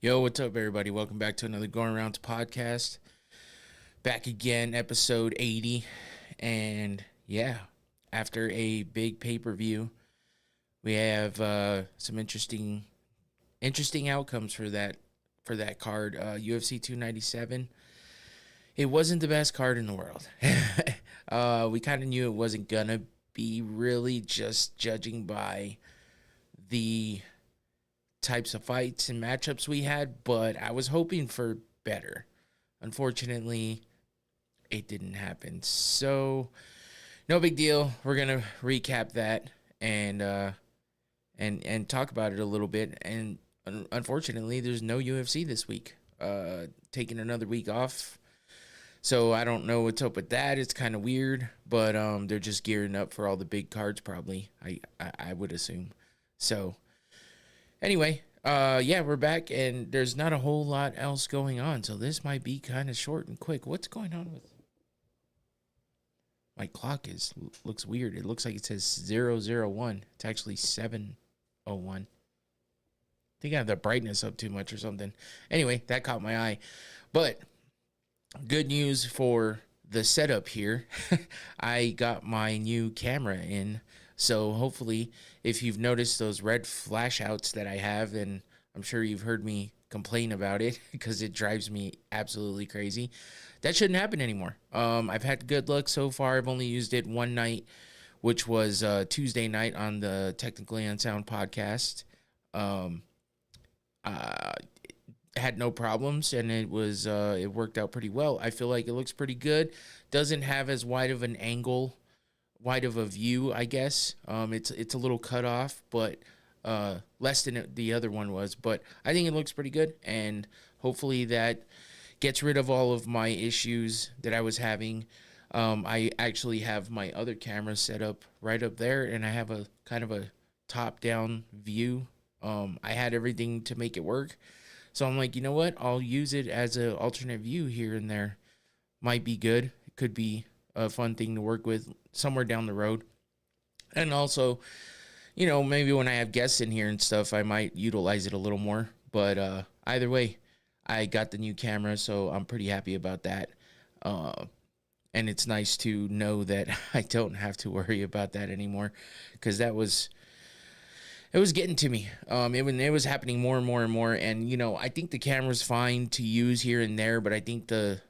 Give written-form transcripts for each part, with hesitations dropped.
Yo, what's up, everybody? Welcome back to another Going Around podcast. Back again, episode 80. And yeah, after a big pay-per-view, we have some interesting outcomes for that card. UFC 297. It wasn't the best card in the world. We kind of knew it wasn't gonna be, really, just judging by the types of fights and matchups we had, but I was hoping for better. Unfortunately, it didn't happen. So, no big deal. We're gonna recap that and talk about it a little bit. And unfortunately, there's no UFC this week. Taking another week off. So I don't know what's up with that. It's kind of weird, but they're just gearing up for all the big cards, probably. I would assume. So anyway, yeah, we're back, and there's not a whole lot else going on, so this might be kind of short and quick. What's going on with my clock? Looks weird. It looks like it says 001. It's actually 701. I think I have the brightness up too much or something. Anyway, that caught my eye. But good news for the setup here. I got my new camera in. So hopefully, if you've noticed those red flash outs that I have, and I'm sure you've heard me complain about it because it drives me absolutely crazy, that shouldn't happen anymore. I've had good luck so far. I've only used it one night, which was Tuesday night on the Technically Unsound podcast. Had no problems, and it worked out pretty well. I feel like it looks pretty good. Doesn't have as wide of an angle, wide of a view, I guess. It's a little cut off, but less than the other one was. But I think it looks pretty good, and hopefully that gets rid of all of my issues that I was having. I actually have my other camera set up right up there, and I have a kind of a top-down view. I had everything to make it work. So I'm like, you know what? I'll use it as an alternate view here and there. Might be good. It could be a fun thing to work with somewhere down the road. And also, you know, maybe when I have guests in here and stuff, I might utilize it a little more. But either way, I got the new camera, so I'm pretty happy about that. And it's nice to know that I don't have to worry about that anymore, because it was getting to me. It was happening more and more and more. And, you know, I think the camera's fine to use here and there, but I think the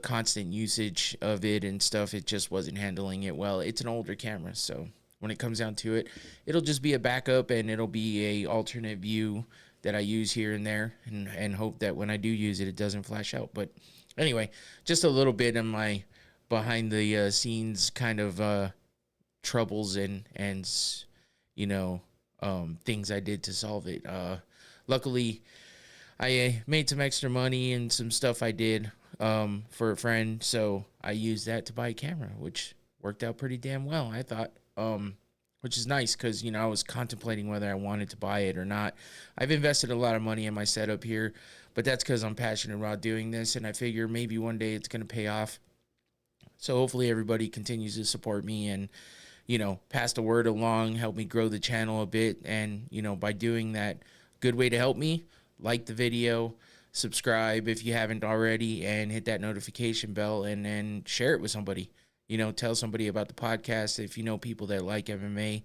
constant usage of it and stuff, it just wasn't handling it well. It's an older camera, so when it comes down to it, it'll just be a backup, and it'll be a alternate view that I use here and there, and hope that when I do use it, it doesn't flash out. But anyway, just a little bit of my behind the scenes kind of troubles and you know, things I did to solve it. Luckily, I made some extra money and some stuff I did for a friend, so I used that to buy a camera, which worked out pretty damn well, I thought, which is nice, because, you know, I was contemplating whether I wanted to buy it or not. I've invested a lot of money in my setup here, but that's because I'm passionate about doing this, and I figure maybe one day it's going to pay off. So hopefully everybody continues to support me and, you know, pass the word along, help me grow the channel a bit. And, you know, by doing that, good way to help me, like the video, subscribe if you haven't already, and hit that notification bell, and then share it with somebody. You know, tell somebody about the podcast. If you know people that like MMA,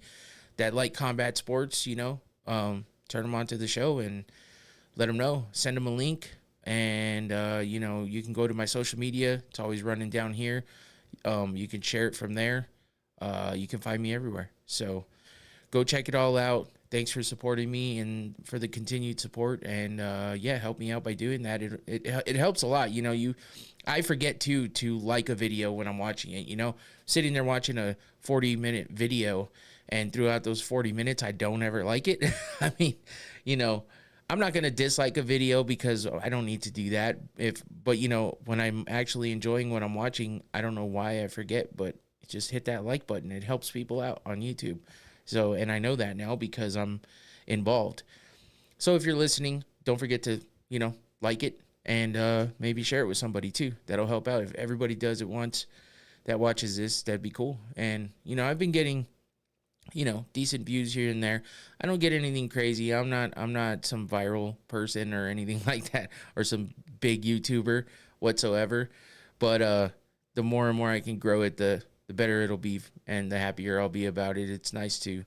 that like combat sports, you know, turn them on to the show and let them know. Send them a link, and, you know, you can go to my social media. It's always running down here. You can share it from there. You can find me everywhere. So go check it all out. Thanks for supporting me and for the continued support. And yeah, help me out by doing that. It helps a lot. You know, I forget to like a video when I'm watching it. You know, sitting there watching a 40-minute video, and throughout those 40 minutes, I don't ever like it. I mean, you know, I'm not gonna dislike a video because I don't need to do that. But you know, when I'm actually enjoying what I'm watching, I don't know why I forget, but just hit that like button. It helps people out on YouTube. So, and I know that now because I'm involved. So if you're listening, don't forget to, you know, like it, and maybe share it with somebody too. That'll help out. If everybody does it once that watches this, that'd be cool. And, you know, I've been getting decent views here and there. I don't get anything crazy. I'm not some viral person or anything like that, or some big YouTuber whatsoever. But the more and more I can grow it, the better it'll be, and the happier I'll be about it. It's nice to,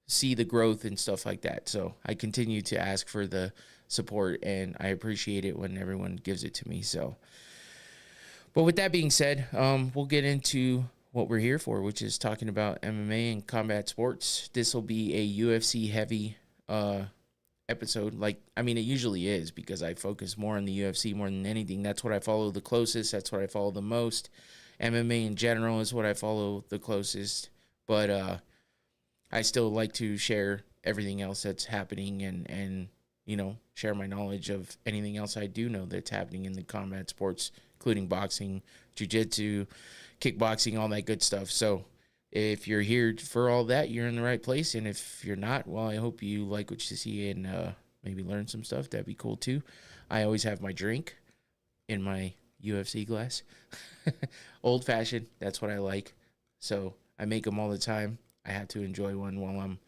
see the growth and stuff like that. So I continue to ask for the support, and I appreciate it when everyone gives it to me. So, but with that being said, we'll get into what we're here for, which is talking about MMA and combat sports. This will be a UFC heavy episode. It usually is, because I focus more on the UFC more than anything. That's what I follow the closest. That's what I follow the most. MMA in general is what I follow the closest. But I still like to share everything else that's happening, and share my knowledge of anything else I do know that's happening in the combat sports, including boxing, jiu-jitsu, kickboxing, all that good stuff. So if you're here for all that, you're in the right place. And if you're not, well, I hope you like what you see and maybe learn some stuff. That'd be cool too. I always have my drink in my UFC glass. Old fashioned, that's what I like. So I make them all the time. I have to enjoy one while I'm,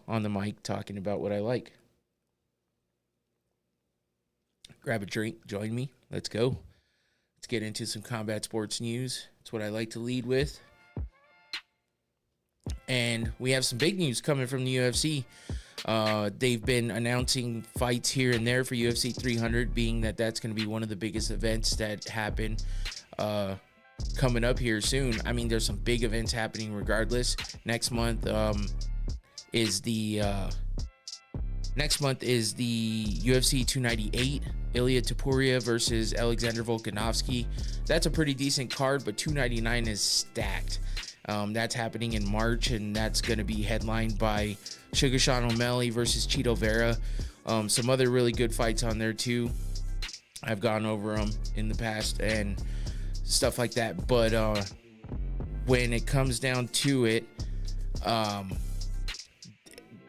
on the mic talking about what I like. Grab a drink, join me. Let's go. Let's get into some combat sports news. It's what I like to lead with. And we have some big news coming from the UFC. They've been announcing fights here and there for UFC 300, being that that's going to be one of the biggest events that happen coming up here soon. I mean, there's some big events happening regardless. Next month is the UFC 298, Ilia Topuria versus Alexander Volkanovski. That's a pretty decent card, but 299 is stacked. That's happening in March, and that's going to be headlined by Sugar Sean O'Malley versus Chito Vera. Some other really good fights on there too. I've gone over them in the past and stuff like that. But when it comes down to it,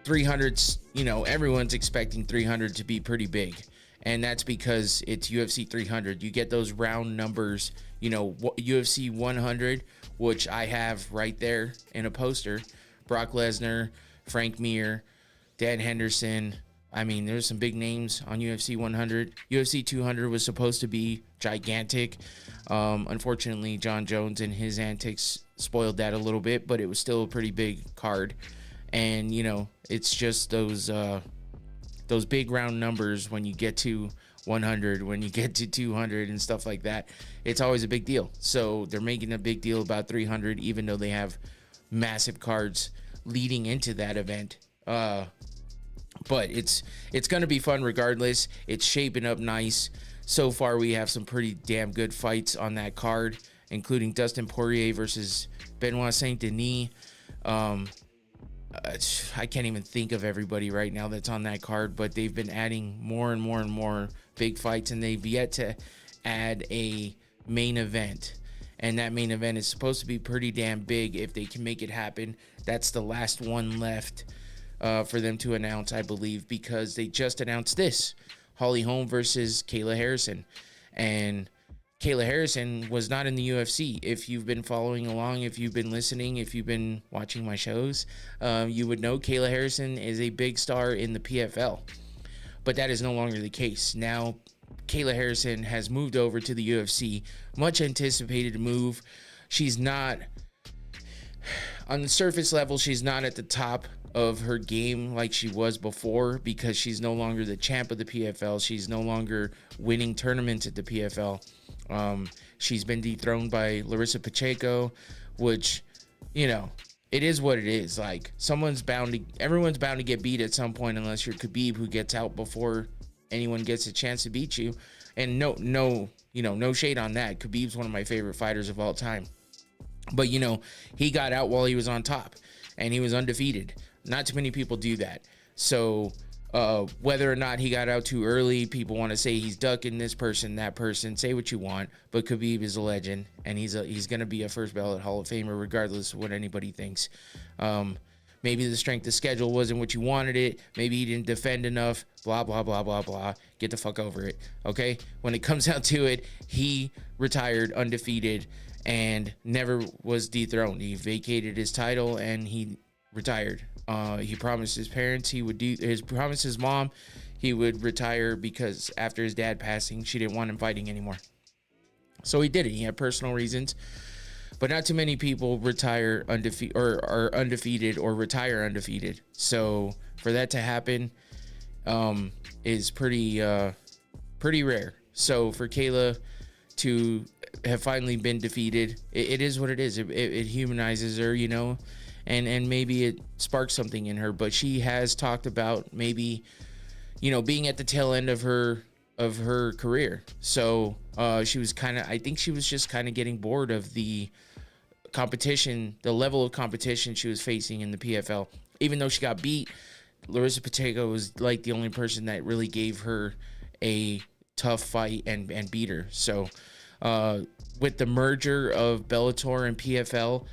300's, everyone's expecting 300 to be pretty big. And that's because it's UFC 300. You get those round numbers, UFC 100, which I have right there in a poster. Brock Lesnar, Frank Mir, Dan Henderson. I mean, there's some big names on UFC 100. UFC 200 was supposed to be gigantic. Unfortunately, John Jones and his antics spoiled that a little bit, but it was still a pretty big card. And, it's just those big round numbers when you get to 100, when you get to 200 and stuff like that. It's always a big deal. So they're making a big deal about 300, even though they have massive cards leading into that event. But it's going to be fun regardless. It's shaping up nice. So far, we have some pretty damn good fights on that card, including Dustin Poirier versus Benoit Saint-Denis. I can't even think of everybody right now that's on that card, but they've been adding more and more and more big fights, and they've yet to add a main event. And that main event is supposed to be pretty damn big if they can make it happen. That's the last one left for them to announce, I believe, because they just announced this. Holly Holm versus Kayla Harrison. And Kayla Harrison was not in the UFC. If you've been following along, if you've been listening, if you've been watching my shows, you would know Kayla Harrison is a big star in the PFL. But that is no longer the case. Now, Kayla Harrison has moved over to the UFC. Much anticipated move. She's not, on the surface level, she's not at the top of her game like she was before, because she's no longer the champ of the PFL. She's no longer winning tournaments at the PFL. She's been dethroned by Larissa Pacheco, which, it is what it is. Like, everyone's bound to get beat at some point, unless you're Khabib, who gets out before anyone gets a chance to beat you. And no shade on that. Khabib's one of my favorite fighters of all time. But, he got out while he was on top, and he was undefeated. Not too many people do that. So whether or not he got out too early, people want to say he's ducking this person, that person. Say what you want, but Khabib is a legend, and he's going to be a first ballot Hall of Famer regardless of what anybody thinks. Maybe the strength of schedule wasn't what you wanted it. Maybe he didn't defend enough. Blah, blah, blah, blah, blah. Get the fuck over it, okay? When it comes down to it, he retired undefeated, and never was dethroned. He vacated his title and he retired. He promised his parents he would promised his mom he would retire because after his dad passing, she didn't want him fighting anymore. So he did it. He had personal reasons, but not too many people retire undefeated or are undefeated or retire undefeated. So for that to happen is pretty rare. So for Kayla to have finally been defeated, it is what it is. It humanizes her, you know, and maybe it sparks something in her. But she has talked about maybe, you know, being at the tail end of her career. So she was I think she was just kind of getting bored of the competition, the level of competition she was facing in the PFL. Even though she got beat, Larissa Pacheco was like the only person that really gave her a tough fight and beat her. So with the merger of Bellator and PFL,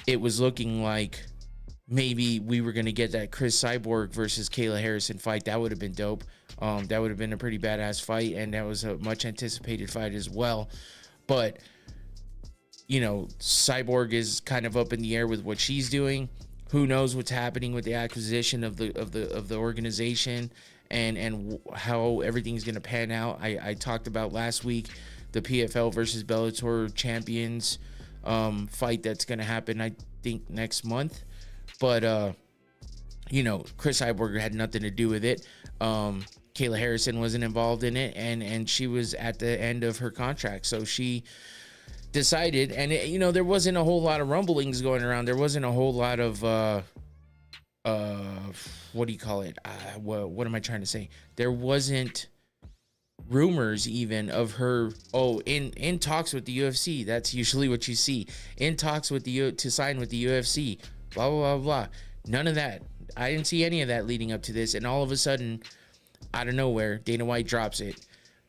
it was looking like maybe we were going to get that Chris Cyborg versus Kayla Harrison fight. That would have been dope. That would have been a pretty badass fight, and that was a much anticipated fight as well. But, you know, Cyborg is kind of up in the air with what she's doing. Who knows what's happening with the acquisition of the organization and how everything's going to pan out. I talked about last week the PFL versus Bellator champions fight that's going to happen, I think, next month. But, you know, Chris Cyborg had nothing to do with it. Kayla Harrison wasn't involved in it, and she was at the end of her contract. So she decided, and you know, there wasn't a whole lot of rumblings going around. There wasn't a whole lot of, what do you call it? What am I trying to say? There wasn't rumors even of her in talks with the UFC. That's usually what you see, in talks with to sign with the UFC, blah blah blah blah. None of that. I didn't see any of that leading up to this, and all of a sudden, out of nowhere, Dana White drops it.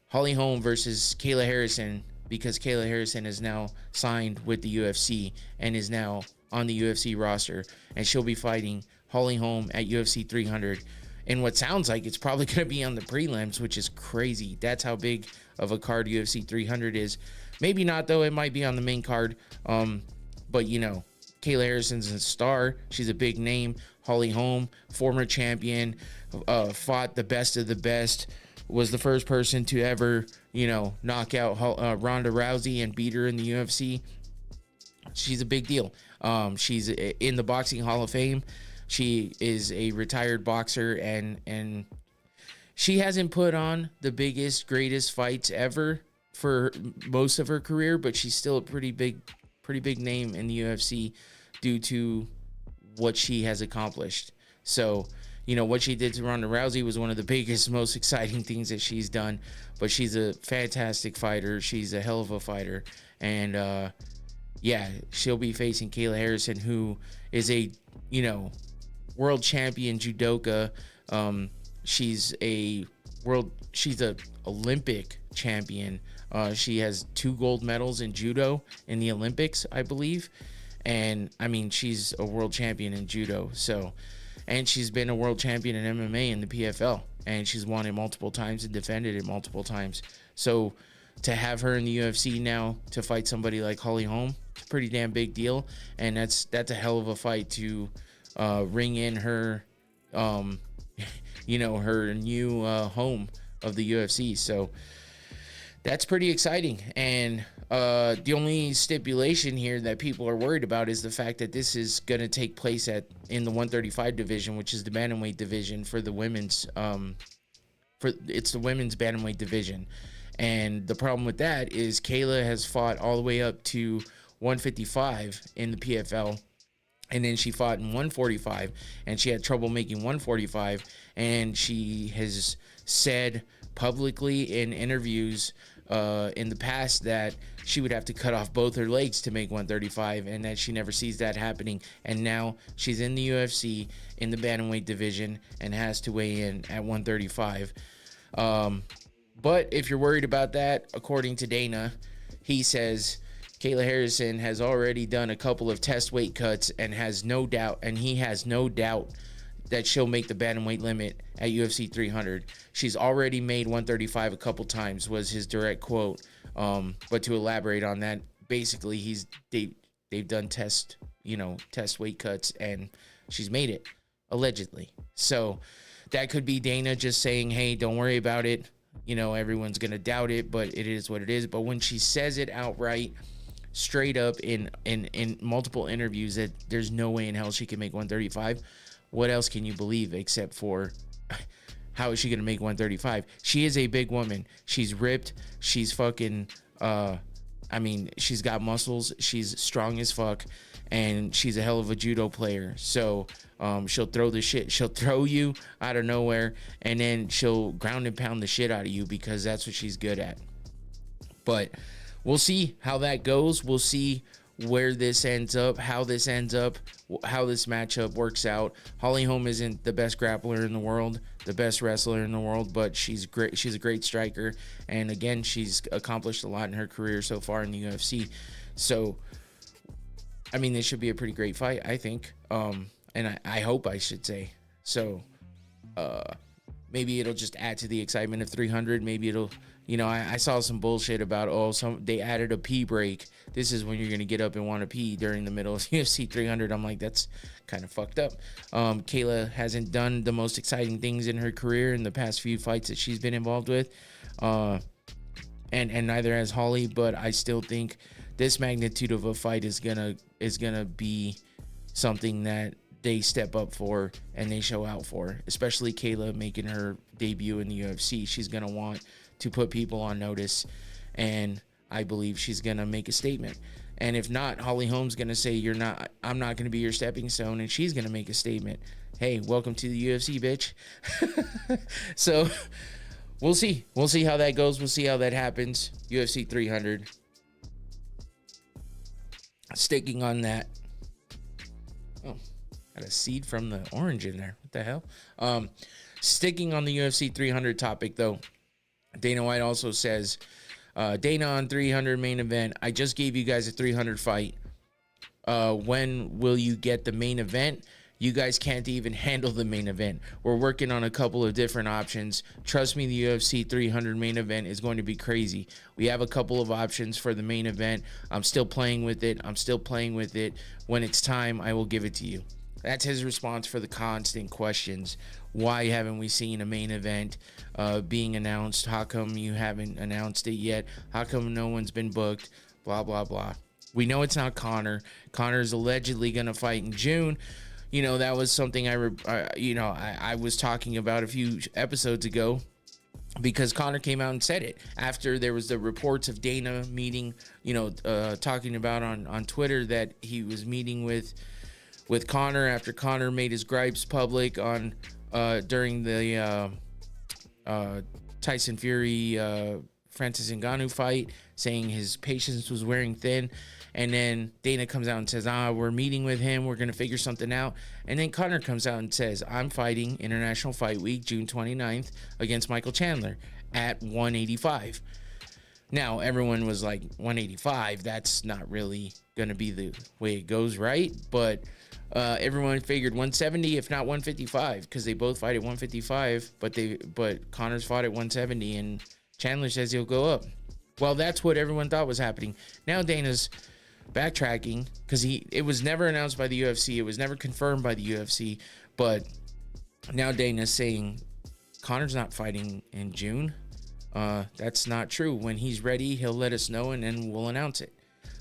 Holly Holm versus Kayla Harrison, because Kayla Harrison is now signed with the UFC and is now on the UFC roster, and she'll be fighting Holly Holm at UFC 300. And what sounds like it's probably going to be on the prelims, which is crazy. That's how big of a card UFC 300 is. Maybe not, though. It might be on the main card. But, you know, Kayla Harrison's a star. She's a big name. Holly Holm, former champion, fought the best of the best, was the first person to ever, you know, knock out Ronda Rousey and beat her in the UFC. She's a big deal. She's in the Boxing Hall of Fame. She is a retired boxer, and she hasn't put on the biggest, greatest fights ever for most of her career, but she's still a pretty big name in the UFC due to what she has accomplished. So, you know, what she did to Ronda Rousey was one of the biggest, most exciting things that she's done, but she's a fantastic fighter. She's a hell of a fighter. And, yeah, she'll be facing Kayla Harrison, who is a, you know, world champion judoka. She's a Olympic champion. She has 2 gold medals in judo in the Olympics, I believe. And I mean, she's a world champion in judo. So, and she's been a world champion in MMA in the PFL, and she's won it multiple times and defended it multiple times. So to have her in the UFC now to fight somebody like Holly Holm, it's a pretty damn big deal. And that's a hell of a fight to ring in her, you know, her new home of the UFC. So that's pretty exciting. And the only stipulation here that people are worried about is the fact that this is going to take place in the 135 division, which is the bantamweight division for the women's. It's the women's bantamweight division, and the problem with that is Kayla has fought all the way up to 155 in the PFL. And then she fought in 145, and she had trouble making 145. And she has said publicly in interviews in the past that she would have to cut off both her legs to make 135, and that she never sees that happening. And now she's in the UFC in the bantamweight division and has to weigh in at 135. But if you're worried about that, according to Dana, he says Kayla Harrison has already done a couple of test weight cuts and he has no doubt that she'll make the bantamweight limit at UFC 300. She's already made 135 a couple times, was his direct quote. But to elaborate on that, basically they've done test weight cuts, and she's made it, allegedly. So that could be Dana just saying, hey, don't worry about it. Everyone's gonna doubt it, but it is what it is. But when she says it outright, straight up in multiple interviews, that there's no way in hell she can make 135, what else can you believe except for how is she gonna make 135? She is a big woman. She's ripped. She's fucking she's got muscles. She's strong as fuck, and she's a hell of a judo player. So she'll throw the shit. She'll throw you out of nowhere, and then she'll ground and pound the shit out of you, because that's what she's good at. But we'll see how that goes. We'll see where this ends up, how this matchup works out. Holly Holm isn't the best grappler in the world, the best wrestler in the world, but she's great. She's a great striker, and again, she's accomplished a lot in her career so far in the UFC. So, this should be a pretty great fight, I think, and I hope, I should say. So, maybe it'll just add to the excitement of 300. Maybe it'll, I saw some bullshit about, they added a pee break. This is when you're going to get up and want to pee during the middle of UFC 300. I'm like, that's kind of fucked up. Kayla hasn't done the most exciting things in her career in the past few fights that she's been involved with. And neither has Holly, but I still think this magnitude of a fight is gonna be something that they step up for and they show out for, especially Kayla making her debut in the UFC. She's gonna want to put people on notice, and I believe she's gonna make a statement. And if not, Holly Holm's gonna say, I'm not gonna be your stepping stone, and she's gonna make a statement. Hey, welcome to the UFC, bitch. So we'll see how that goes. We'll see how that happens. UFC 300. Sticking on that. Oh, got a seed from the orange in there. What the hell? Sticking on the UFC 300 topic, though, Dana White also says, Dana on 300 main event. I just gave you guys a 300 fight. When will you get the main event? You guys can't even handle the main event. We're working on a couple of different options. Trust me, the UFC 300 main event is going to be crazy. We have a couple of options for the main event. I'm still playing with it. When it's time, I will give it to you. That's his response for the constant questions. Why haven't we seen a main event being announced? How come you haven't announced it yet? How come no one's been booked? Blah, blah, blah. We know it's not Conor. Conor's allegedly going to fight in June. That was something I was talking about a few episodes ago, because Conor came out and said it after there was the reports of Dana meeting, talking about on Twitter that he was meeting with Conor after Conor made his gripes public on during the Tyson Fury Francis Ngannou fight, saying his patience was wearing thin. And then Dana comes out and says, we're meeting with him. We're going to figure something out. And then Conor comes out and says, I'm fighting International Fight Week, June 29th, against Michael Chandler at 185. Now, everyone was like, 185, that's not really going to be the way it goes, right? But everyone figured 170, if not 155, because they both fight at 155, but Conor's fought at 170, and Chandler says he'll go up. Well, that's what everyone thought was happening. Now Dana's backtracking, because it was never announced by the UFC. It was never confirmed by the UFC. But now Dana's saying Conor's not fighting in June. That's not true. When he's ready, he'll let us know, and then we'll announce it.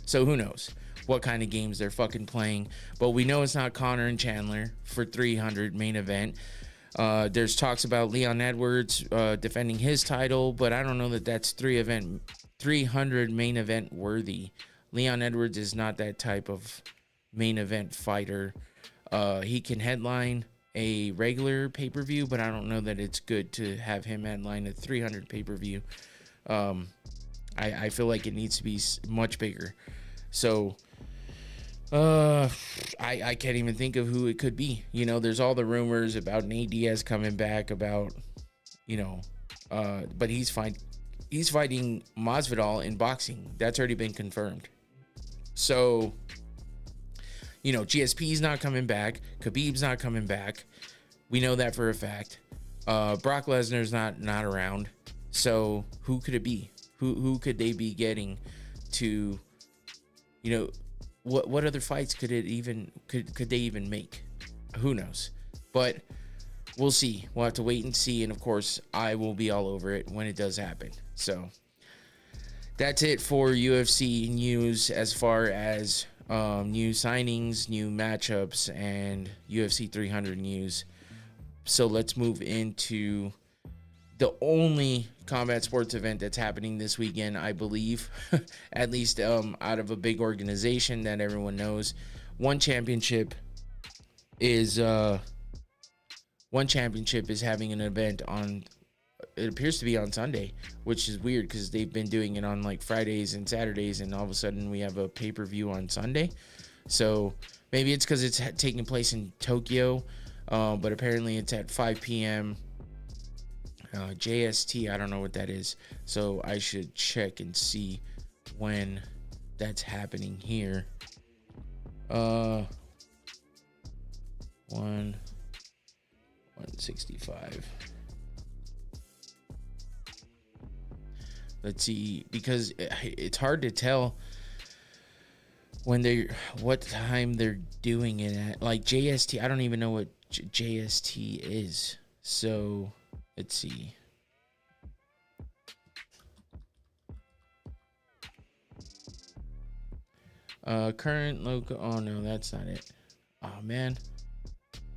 So who knows what kind of games they're fucking playing. But we know it's not Conor and Chandler for 300 main event. There's talks about Leon Edwards defending his title, but I don't know that that's 300 main event worthy. Leon Edwards is not that type of main event fighter. He can headline a regular pay-per-view, but I don't know that it's good to have him headline a 300 pay-per-view. I feel like it needs to be much bigger. So I can't even think of who it could be. There's all the rumors about Nate Diaz coming back, about, but he's fighting Masvidal in boxing. That's already been confirmed. So, GSP's not coming back. Khabib's not coming back. We know that for a fact. Brock Lesnar's not around. So who could it be? Who could they be getting to you know, what other fights could they even make? Who knows? But we'll see. We'll have to wait and see. And of course, I will be all over it when it does happen. So that's it for UFC news as far as new signings, new matchups, and UFC 300 news. So let's move into the only combat sports event that's happening this weekend, I believe, at least out of a big organization that everyone knows. One championship is having an event on, it appears to be on Sunday, which is weird because they've been doing it on like Fridays and Saturdays, and all of a sudden we have a pay-per-view on Sunday. So maybe it's because it's taking place in Tokyo, but apparently it's at 5 p.m. JST. I don't know what that is, so I should check and see when that's happening here. 165. Let's see, because it's hard to tell what time they're doing it at. Like JST, I don't even know what JST is. So let's see. Current local. Oh no, that's not it. Oh man,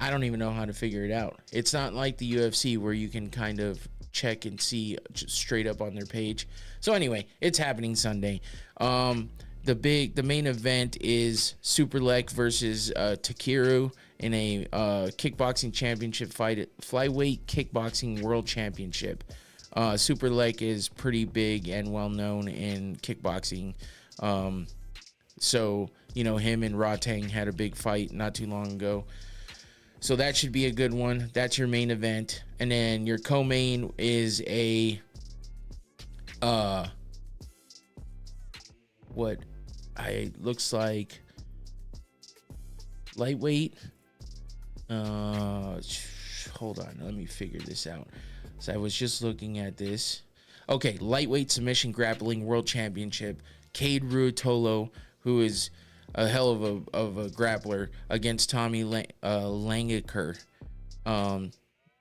I don't even know how to figure it out. It's not like the UFC where you can kind of check and see just straight up on their page. So anyway, it's happening Sunday. The main event is Superlek versus Takeru in a kickboxing championship fight at Flyweight Kickboxing World Championship. Superlek is pretty big and well known in kickboxing. So, you know, him and Rotang had a big fight not too long ago. So that should be a good one. That's your main event. And then your co-main is a looks like lightweight. Hold on, let me figure this out. So I was just looking at this. Okay, lightweight submission grappling world championship. Cade Ruotolo, who is a hell of a grappler, against Tommy Langaker.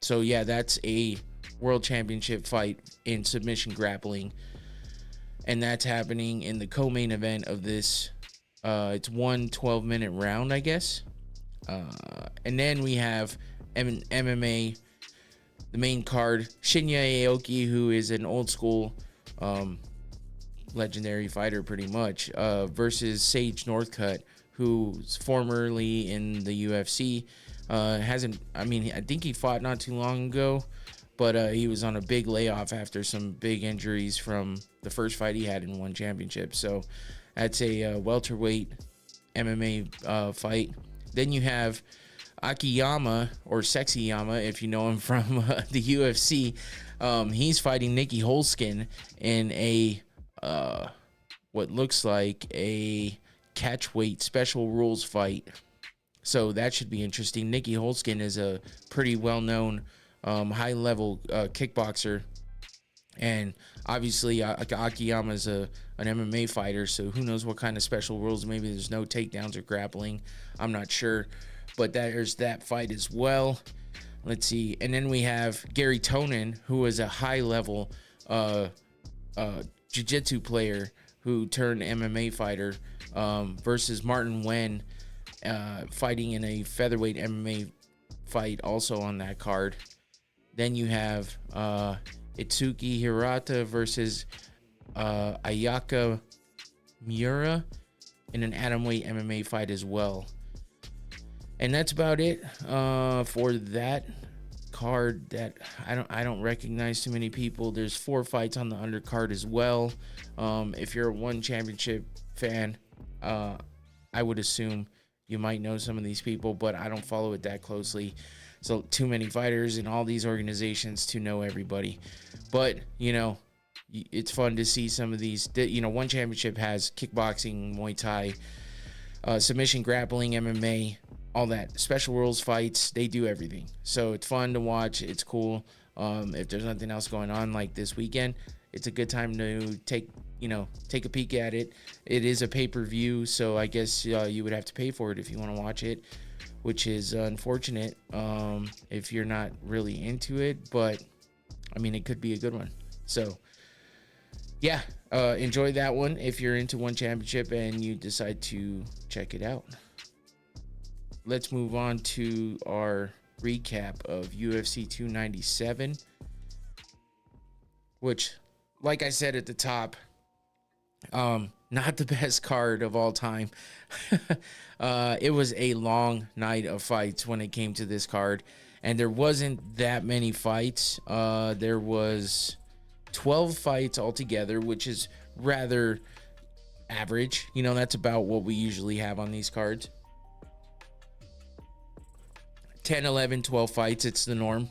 So yeah, that's a world championship fight in submission grappling, and that's happening in the co-main event of this. It's one 12-minute round, I guess. And then we have MMA, the main card. Shinya Aoki, who is an old school legendary fighter pretty much, versus Sage Northcutt, who's formerly in the UFC. I think he fought not too long ago, but he was on a big layoff after some big injuries from the first fight he had in one championship. So that's a welterweight MMA fight. Then you have Akiyama, or Sexy Yama, if you know him from the UFC. He's fighting Nikki Holzken in a what looks like a catchweight special rules fight. So that should be interesting. Nikki Holzken is a pretty well-known high-level kickboxer, and obviously Akiyama is an MMA fighter, so who knows what kind of special rules. Maybe there's no takedowns or grappling, I'm not sure, but there's that fight as well. Let's see. And then we have Gary Tonin, who is a high-level jiu-jitsu player who turned MMA fighter, versus Martin Wen, fighting in a featherweight MMA fight also on that card. Then you have Itsuki Hirata versus Ayaka Miura in an atomweight MMA fight as well. And that's about it for that card. That I don't recognize too many people. There's 4 fights on the undercard as well. If you're a one championship fan, I would assume you might know some of these people, but I don't follow it that closely. So too many fighters in all these organizations to know everybody. But, you know, it's fun to see some of these. You know, one championship has kickboxing, Muay Thai, submission grappling, MMA, all that. Special rules fights, they do everything. So it's fun to watch. It's cool. If there's nothing else going on like this weekend, it's a good time to take take a peek at it. It is a pay-per-view, so I guess you would have to pay for it if you want to watch it, which is unfortunate if you're not really into it, but I mean, it could be a good one. So yeah, enjoy that one if you're into One Championship and you decide to check it out. Let's move on to our recap of UFC 297, which, like I said at the top, not the best card of all time. It was a long night of fights when it came to this card, and there wasn't that many fights. There was 12 fights altogether, which is rather average. That's about what we usually have on these cards. 10, 11, 12 fights, it's the norm.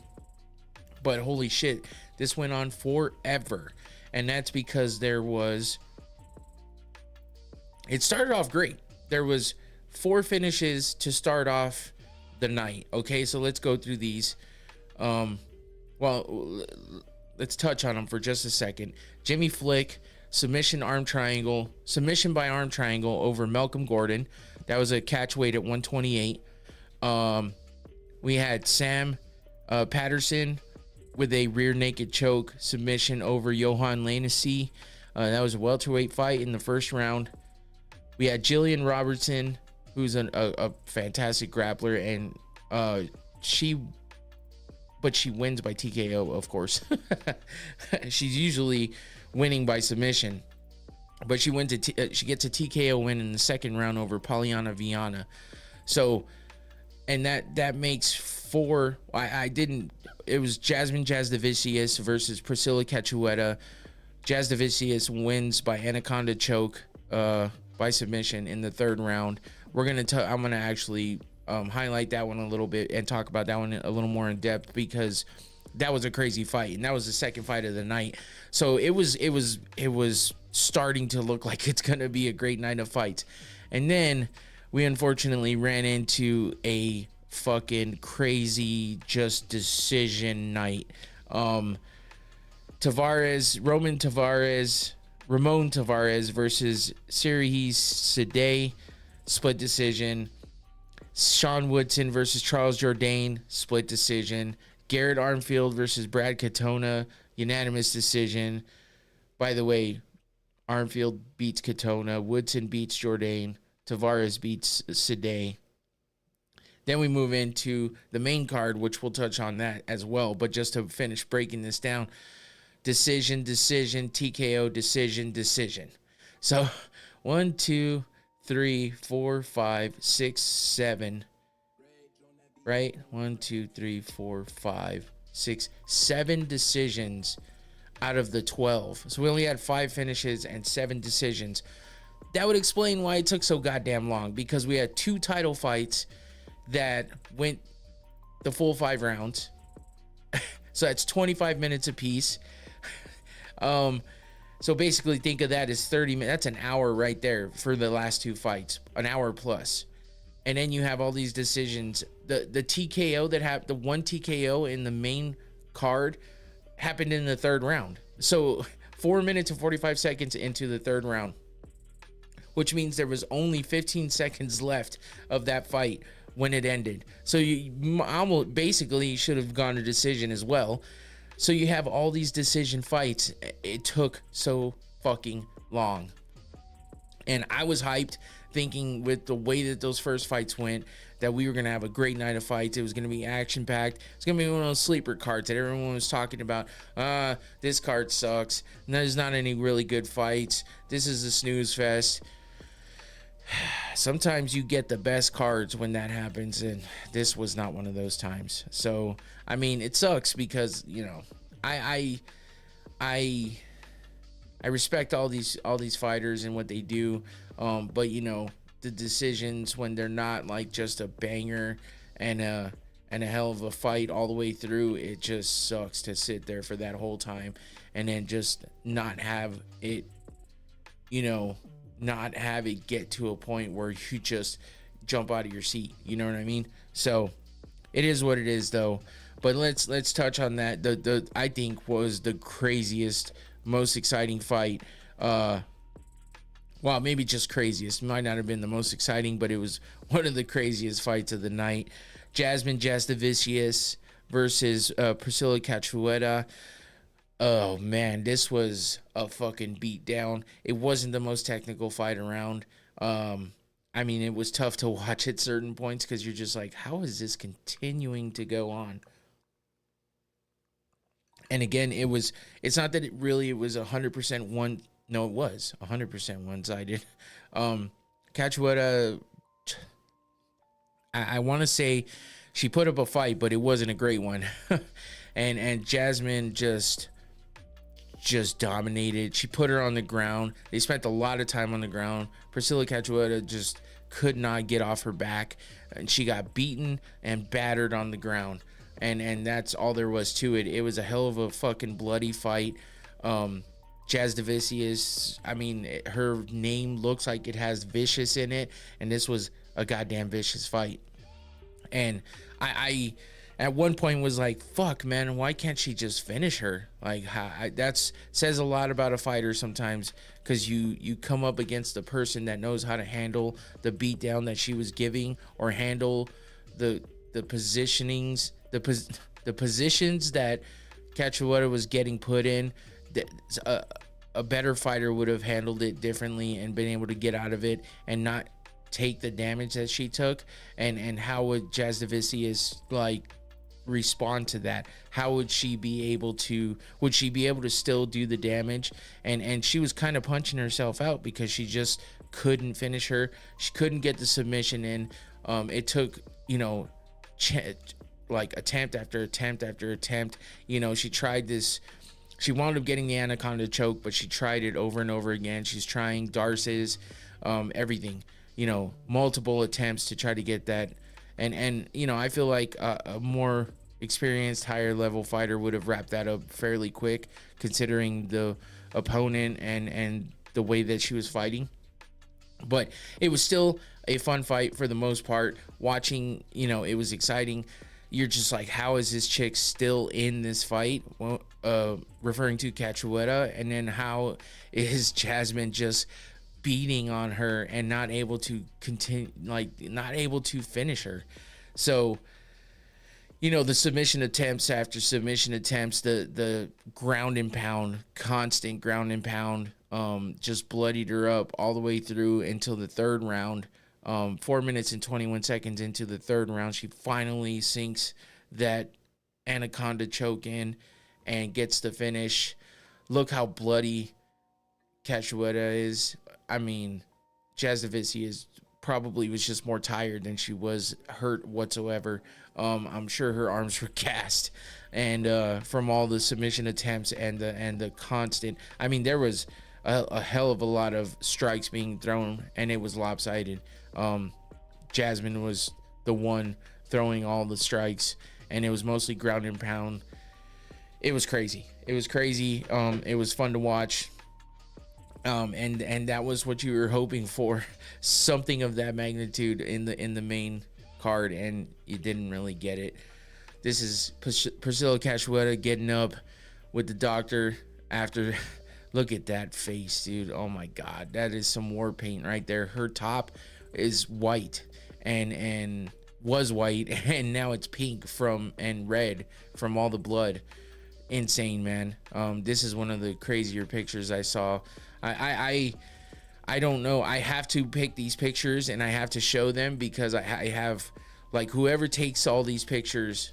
But holy shit, this went on forever. And that's because it started off great. There was 4 finishes to start off the night. Okay, so let's go through these. Well, let's touch on them for just a second. Jimmy Flick, submission by arm triangle over Malcolm Gordon. That was a catch weight at 128. We had Sam Patterson with a rear naked choke submission over Johan Lainesse. That was a welterweight fight in the first round. We had Jillian Robertson, who's a fantastic grappler, and she wins by TKO, of course. She's usually winning by submission, but she gets a TKO win in the second round over Poliana Viana. So, and that makes 4. It was Jasmine Jasudivicious versus Priscilla Cachoeira. Jasudivicious wins by anaconda choke by submission in the third round. I'm gonna actually highlight that one a little bit and talk about that one a little more in depth, because that was a crazy fight, and that was the second fight of the night. So it was starting to look like it's gonna be a great night of fights, and then we unfortunately ran into a fucking crazy just decision night. Ramon Tavares versus Sirihis Sidey, split decision. Sean Woodson versus Charles Jourdain, split decision. Garrett Armfield versus Brad Katona, unanimous decision. By the way, Armfield beats Katona, Woodson beats Jourdain, Tavares beats Sidey. Then we move into the main card, which we'll touch on that as well. But just to finish breaking this down, decision, TKO, decision. So 1, 2, 3, 4, 5, 6, 7. Right? 1, 2, 3, 4, 5, 6, 7 decisions out of the 12. So we only had 5 finishes and 7 decisions. That would explain why it took so goddamn long, because we had 2 title fights that went the full 5 rounds. So that's 25 minutes apiece. So basically think of that as 30 minutes. That's an hour right there for the last 2 fights, an hour plus. And then you have all these decisions. The TKO the one TKO in the main card happened in the third round. So 4 minutes and 45 seconds into the third round, which means there was only 15 seconds left of that fight when it ended. So you almost basically should have gone to decision as well. So you have all these decision fights. It took so fucking long. And I was hyped, thinking with the way that those first fights went, that we were going to have a great night of fights. It was going to be action-packed. It's going to be one of those sleeper cards that everyone was talking about. This card sucks. There's not any really good fights. This is a snooze fest. Sometimes you get the best cards when that happens, and this was not one of those times. So, I mean, it sucks because, I respect all these fighters and what they do, but the decisions when they're not like just a banger and a hell of a fight all the way through, it just sucks to sit there for that whole time and then just not have it, not have it get to a point where you just jump out of your seat. You know what I mean? So it is what it is, though. But let's touch on that. The I think was the craziest, most exciting fight Well, maybe just craziest. Might not have been the most exciting, but it was one of the craziest fights of the night. Jasudivicious versus Priscilla Cachoeira. Oh man, this was a fucking beatdown. It wasn't the most technical fight around. I mean, it was tough to watch at certain points because you're just like, how is this continuing to go on? And again, it's not that it was 100% one. No, it was 100% one-sided. Cachoeira, I want to say she put up a fight, but it wasn't a great one. and Jasmine just dominated. She put her on the ground. They spent a lot of time on the ground. Priscilla Cachoeira just could not get off her back, and she got beaten and battered on the ground. And that's all there was to it. It was a hell of a fucking bloody fight. Jasudivicious, I mean, her name looks like it has vicious in it, and this was a goddamn vicious fight. And I at one point was like, fuck, man, why can't she just finish her? Like, that's says a lot about a fighter sometimes, because you come up against a person that knows how to handle the beatdown that she was giving, or handle the positionings, the positions that Cachoeira was getting put in. A better fighter would have handled it differently and been able to get out of it and not take the damage that she took. And how would Jasudivicious like respond to that? How would she be able to still do the damage? And she was kind of punching herself out because she just couldn't finish her. She couldn't get the submission in. It took, like attempt after attempt after attempt. She tried this. She wound up getting the anaconda choke, but she tried it over and over again. She's trying Darces, everything, multiple attempts to try to get that. And I feel like a more experienced, higher level fighter would have wrapped that up fairly quick, considering the opponent and the way that she was fighting. But it was still a fun fight for the most part. Watching, it was exciting. You're just like, how is this chick still in this fight? Well, referring to Cachoeira, and then how is Jasmine just beating on her and not able to continue, like not able to finish her? So, the submission attempts after submission attempts, the ground and pound, constant ground and pound, just bloodied her up all the way through until the third round. 4 minutes and 21 seconds into the third round, she finally sinks that anaconda choke in and gets the finish. Look how bloody Cachoeira is. I mean, Jasudivicious probably was just more tired than she was hurt whatsoever. I'm sure her arms were gassed, and from all the submission attempts and the constant. I mean, there was a hell of a lot of strikes being thrown, and it was lopsided. Jasmine was the one throwing all the strikes, and it was mostly ground and pound. It was crazy. It was fun to watch. And that was what you were hoping for, something of that magnitude in the main card, and you didn't really get it. This is Priscilla Cachoeira getting up with the doctor after. Look at that face, dude. Oh my God, that is some war paint right there. Her top is white and was white, and now it's pink and red from all the blood. Insane, man. This is one of the crazier pictures I saw. I don't know. I have to pick these pictures and I have to show them because I have, like, whoever takes all these pictures,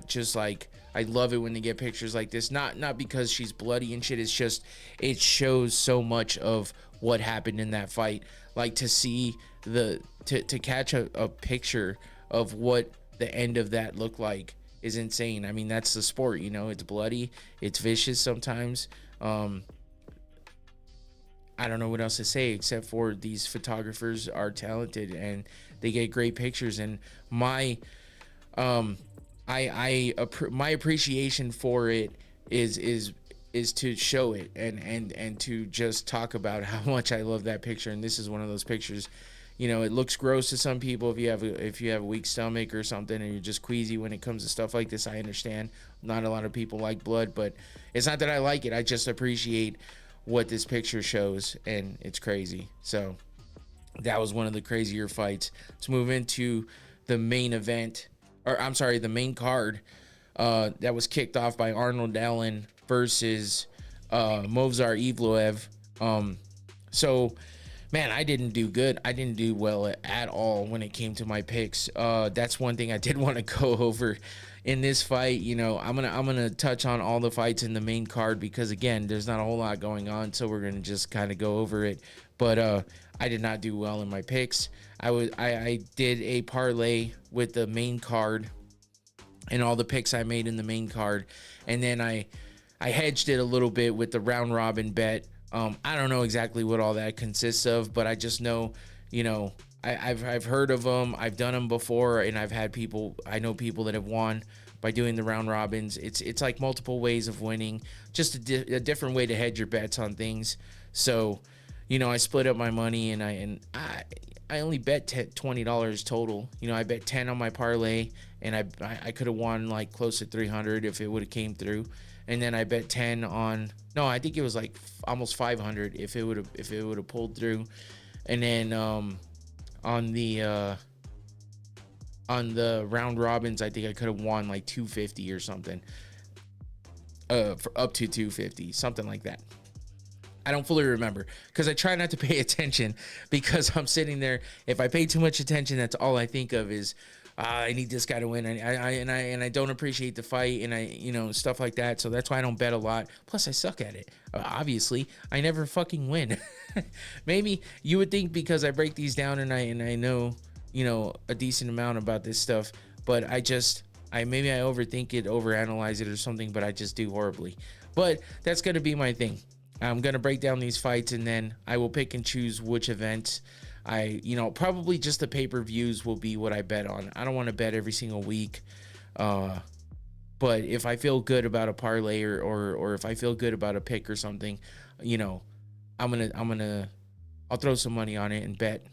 just like, I love it when they get pictures like this. Not because she's bloody and shit. It's just, it shows so much of what happened in that fight. Like, to see to catch a picture of what the end of that looked like is insane. I mean, that's the sport, it's bloody, it's vicious sometimes. I don't know what else to say except for these photographers are talented and they get great pictures. And my appreciation for it is to show it and to just talk about how much I love that picture. And this is one of those pictures. It looks gross to some people if you have a weak stomach or something and you're just queasy when it comes to stuff like this. I understand not a lot of people like blood, but it's not that I like it. I just appreciate what this picture shows, and it's crazy. So that was one of the crazier fights. Let's move into the main event, or I'm sorry, the main card that was kicked off by Arnold Allen versus Movsar Evloev. So, man, I didn't do good. I didn't do well at all when it came to my picks. That's one thing I did want to go over in this fight. You know, I'm gonna touch on all the fights in the main card because, again, there's not a whole lot going on, so we're gonna just kind of go over it. But I did not do well in my picks. I did a parlay with the main card and all the picks I made in the main card, and then I hedged it a little bit with the round robin bet. I don't know exactly what all that consists of, but I just know, you know, I've heard of them. I've done them before, and I know people that have won by doing the round robins. It's like multiple ways of winning, just a different way to hedge your bets on things. So, you know, I split up my money, and I only bet $20 total. You know, I bet 10 on my parlay, and I could have won like close to 300 if it would have came through. And then I bet 10 on, no, I think it was like almost 500 if it would have pulled through. And then on the round robins, I think I could have won like 250 or something. For up to 250, something like that. I don't fully remember because I try not to pay attention because I'm sitting there. If I pay too much attention, that's all I think of is, I need this guy to win. I don't appreciate the fight, and stuff like that. So that's why I don't bet a lot. Plus, I suck at it. Obviously, I never fucking win. Maybe you would think because I break these down and I know, a decent amount about this stuff, but maybe I overthink it, overanalyze it or something, but I just do horribly. But that's going to be my thing. I'm going to break down these fights, and then I will pick and choose which events probably just the pay-per-views will be what I bet on. I don't want to bet every single week. But if I feel good about a parlay or if I feel good about a pick or something, I'll throw some money on it and bet.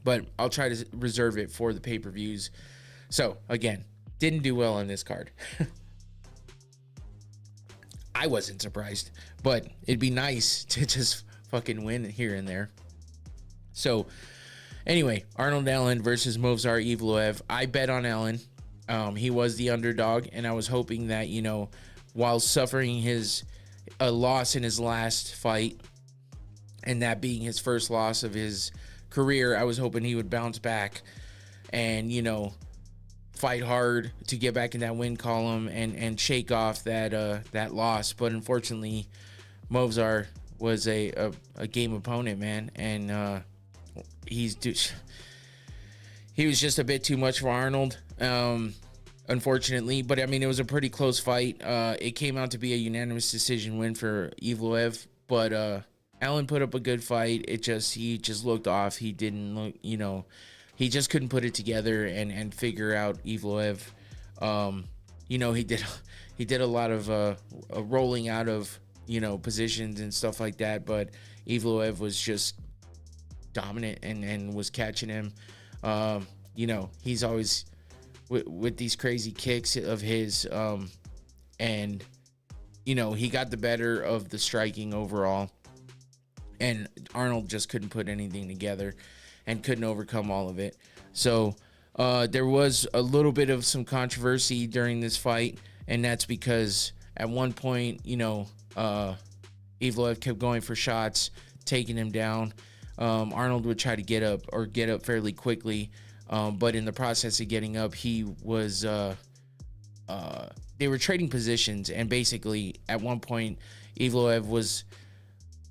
But I'll try to reserve it for the pay-per-views. So, again, didn't do well on this card. I wasn't surprised, but it'd be nice to just fucking win here and there. So, anyway, Arnold Allen versus Movsar Evloev. I bet on Allen. He was the underdog, and I was hoping that, while suffering a loss in his last fight, and that being his first loss of his career, I was hoping he would bounce back and, fight hard to get back in that win column and shake off that loss. But unfortunately, Movsar was a game opponent, man, and he was just a bit too much for Arnold, unfortunately. But I mean, it was a pretty close fight. It came out to be a unanimous decision win for Evloev, but Allen put up a good fight. He just looked off. He didn't look, he just couldn't put it together and figure out Evloev. He did a lot of rolling out of positions and stuff like that, but Evloev was just dominant and was catching him. He's always with these crazy kicks of his, and he got the better of the striking overall, and Arnold just couldn't put anything together and couldn't overcome all of it. So there was a little bit of some controversy during this fight, and that's because at one point, Evloev kept going for shots, taking him down. Arnold would try to get up fairly quickly, but in the process of getting up, they were trading positions, and basically at one point, Evloev was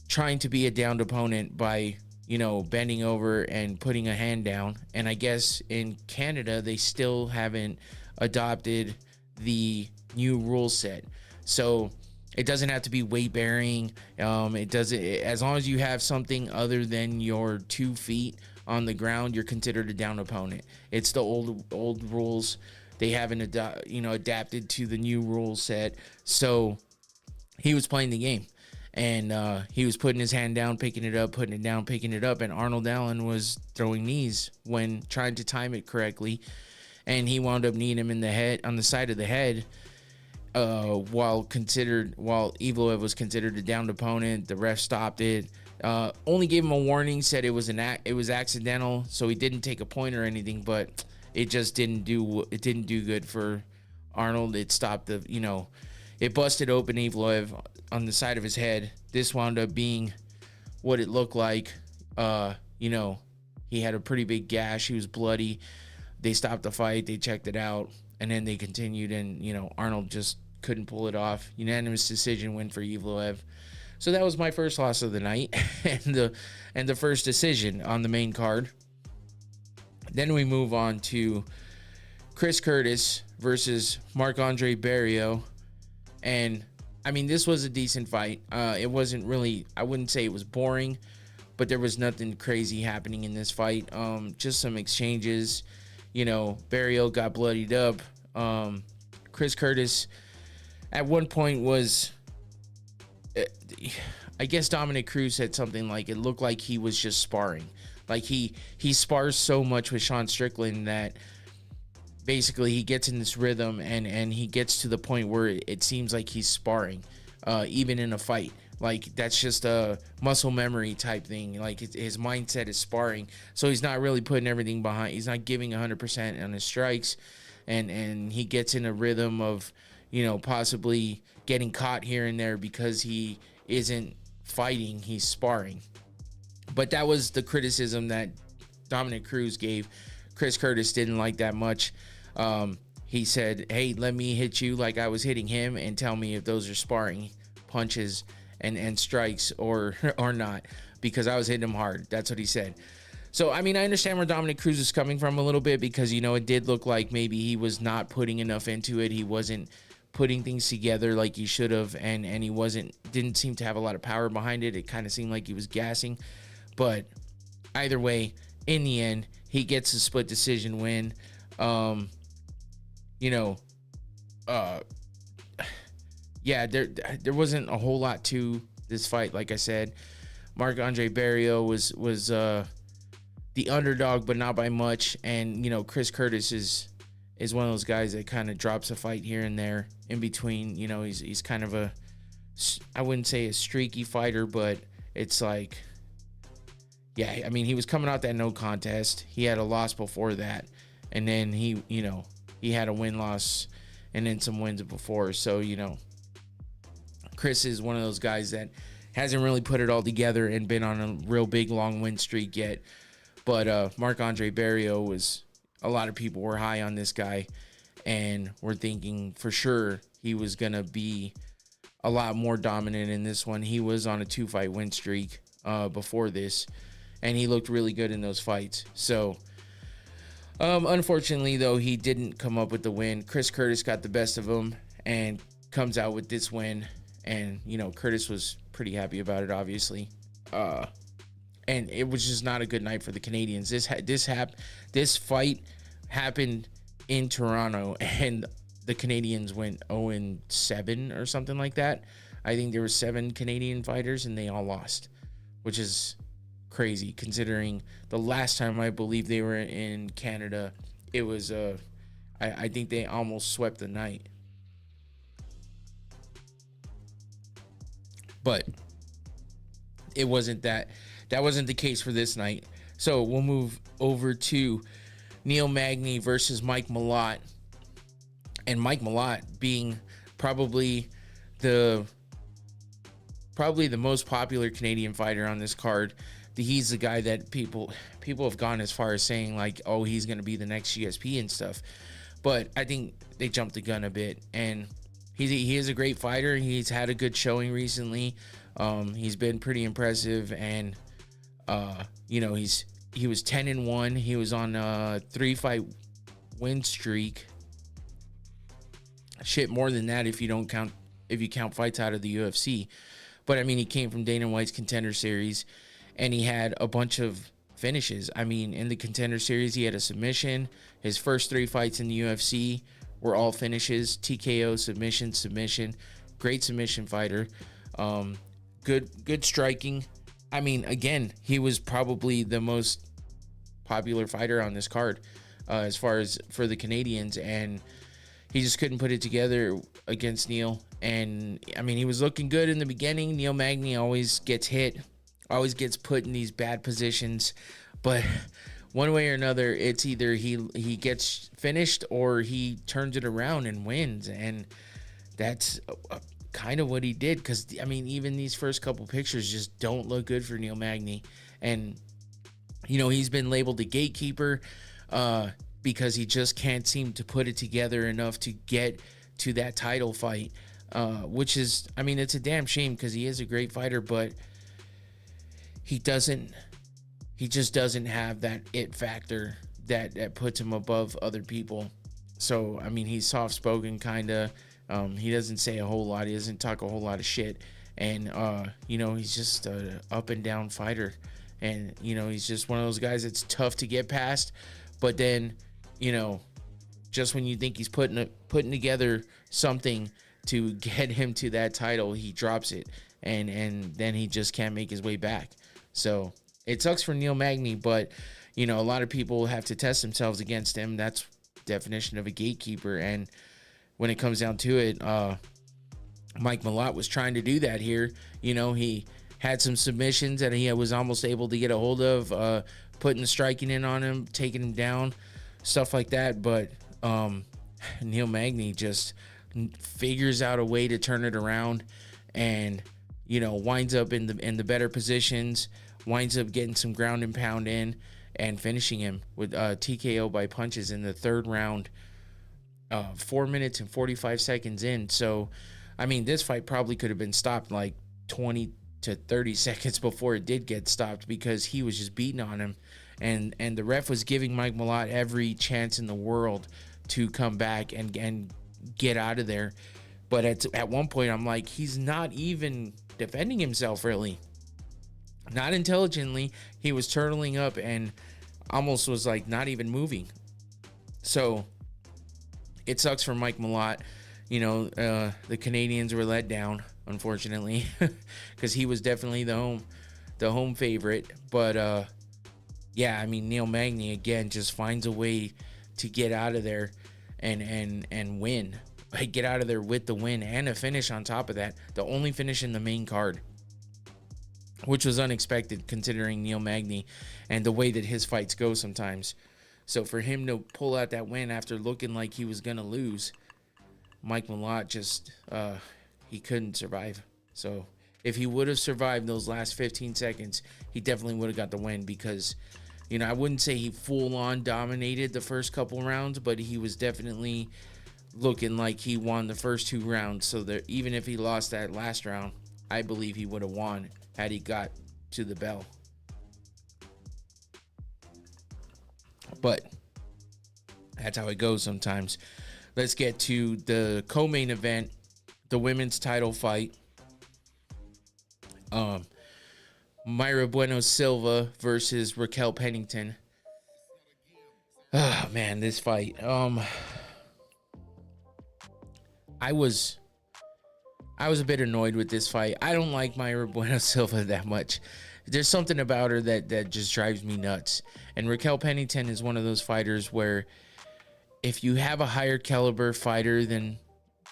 trying to be a downed opponent by bending over and putting a hand down. And I guess in Canada, they still haven't adopted the new rule set. So it doesn't have to be weight bearing. It doesn't, as long as you have something other than your 2 feet on the ground, you're considered a down opponent. It's the old rules. They haven't adapted to the new rule set. So he was playing the game. And he was putting his hand down, picking it up, putting it down, picking it up. And Arnold Allen was throwing knees when trying to time it correctly. And he wound up kneeing him in the head, on the side of the head. while Evloev was considered a downed opponent. The ref stopped it. Only gave him a warning, said it was accidental, so he didn't take a point or anything, but it just didn't do good for Arnold. It stopped it busted open Evloev on the side of his head. This wound up being what it looked like. He had a pretty big gash. He was bloody. They stopped the fight. They checked it out, and then they continued, and Arnold just couldn't pull it off. Unanimous decision win for Evloev. So that was my first loss of the night, and the first decision on the main card. Then we move on to Chris Curtis versus Marc-Andre Barriault. And I mean, this was a decent fight. It wasn't really, I wouldn't say it was boring, but there was nothing crazy happening in this fight. Just some exchanges. Barriault got bloodied up. Chris Curtis at one point was, I guess Dominic Cruz said something like, it looked like he was just sparring. Like he spars so much with Sean Strickland that basically he gets in this rhythm and he gets to the point where it seems like he's sparring, even in a fight. Like that's just a muscle memory type thing. Like his mindset is sparring, so he's not really putting everything behind. He's not giving 100% on his strikes, and he gets in a rhythm of possibly getting caught here and there because he isn't fighting, he's sparring. But that was the criticism that Dominic Cruz gave. Chris Curtis didn't like that much. He said, hey, let me hit you like I was hitting him and tell me if those are sparring punches and strikes or not, because I was hitting him hard. That's what he said. So, I mean, I understand where Dominic Cruz is coming from a little bit, because, it did look like maybe he was not putting enough into it. He wasn't putting things together like he should have, and he didn't seem to have a lot of power behind it. It kind of seemed like he was gassing. There wasn't a whole lot to this fight. Like I said, Marc-Andre Barriault was the underdog, but not by much. And Chris Curtis is one of those guys that kind of drops a fight here and there in between. He's kind of I wouldn't say a streaky fighter, but it's like, yeah, I mean, he was coming out that no contest. He had a loss before that, and then he had a win-loss and then some wins before. So, Chris is one of those guys that hasn't really put it all together and been on a real big long win streak yet. But Marc-Andre Barriault a lot of people were high on this guy and were thinking for sure he was going to be a lot more dominant in this one. He was on a 2-fight win streak before this, and he looked really good in those fights. So, unfortunately, though, he didn't come up with the win. Chris Curtis got the best of him and comes out with this win. And, Curtis was pretty happy about it, obviously. And it was just not a good night for the Canadians. This fight happened in Toronto, and the Canadians went 0-7 or something like that. I think there were 7 Canadian fighters, and they all lost, which is crazy considering the last time I believe they were in Canada, it was I think they almost swept the night. But it wasn't that wasn't the case for this night. So we'll move over to Neil Magny versus Mike Malott. And Mike Malott being probably the most popular Canadian fighter on this card. He's the guy that people have gone as far as saying like, oh, he's going to be the next GSP and stuff. But I think they jumped the gun a bit. And he is a great fighter. He's had a good showing recently. He's been pretty impressive. And, he was 10-1. He was on a 3-fight win streak. Shit, more than that if you count fights out of the UFC. But I mean, he came from Dana White's Contender Series, and he had a bunch of finishes. I mean, in the Contender Series, he had a submission. His first 3 fights in the UFC were all finishes: TKO, submission. Great submission fighter. Good striking. I mean, again, he was probably the most popular fighter on this card as far as for the Canadians, and he just couldn't put it together against Neil. And I mean, he was looking good in the beginning. Neil Magny always gets hit, always gets put in these bad positions, but one way or another, it's either he gets finished or he turns it around and wins. And that's kind of what he did, because I mean, even these first couple pictures just don't look good for Neil Magny. And you know, he's been labeled a gatekeeper because he just can't seem to put it together enough to get to that title fight, which is, I mean, it's a damn shame because he is a great fighter, but he just doesn't have that it factor that puts him above other people. So, I mean, he's soft-spoken, kind of. He doesn't say a whole lot. He doesn't talk a whole lot of shit. And, you know, he's just an up-and-down fighter. And, you know, he's just one of those guys that's tough to get past. But then, you know, just when you think he's putting together something to get him to that title, he drops it. And then he just can't make his way back. So it sucks for Neil Magny, but, you know, a lot of people have to test themselves against him. That's definition of a gatekeeper. And when it comes down to it, Mike Malott was trying to do that here. You know, he had some submissions that he was almost able to get a hold of, putting the striking in on him, taking him down, stuff like that. But Neil Magny just figures out a way to turn it around, and, you know, winds up in the better positions, winds up getting some ground and pound in, and finishing him with TKO by punches in the third round, 4 minutes and 45 seconds in. So, I mean, this fight probably could have been stopped like 20 to 30 seconds before it did get stopped, because he was just beating on him, and the ref was giving Mike Malott every chance in the world to come back and get out of there. But at one point, I'm like, he's not even defending himself, really. Not intelligently. He was turtling up and almost was like not even moving. So it sucks for Mike Malott. You know, the Canadians were let down, unfortunately, because he was definitely the home favorite. But yeah, I mean, Neil Magny again just finds a way to get out of there and win. Get out of there with the win and a finish on top of that. The only finish in the main card, which was unexpected considering Neil Magny and the way that his fights go sometimes. So for him to pull out that win after looking like he was going to lose, Mike Malott just, he couldn't survive. So if he would have survived those last 15 seconds, he definitely would have got the win, because, you know, I wouldn't say he full-on dominated the first couple rounds, but he was definitely looking like he won the first 2 rounds. So that even if he lost that last round, I believe he would have won had he got to the bell. But that's how it goes sometimes. Let's get to the co-main event, the women's title fight. Mayra Bueno Silva versus Raquel Pennington. Oh man, this fight. I was a bit annoyed with this fight. I don't like Mayra Bueno Silva that much. There's something about her that just drives me nuts. And Raquel Pennington is one of those fighters where if you have a higher caliber fighter than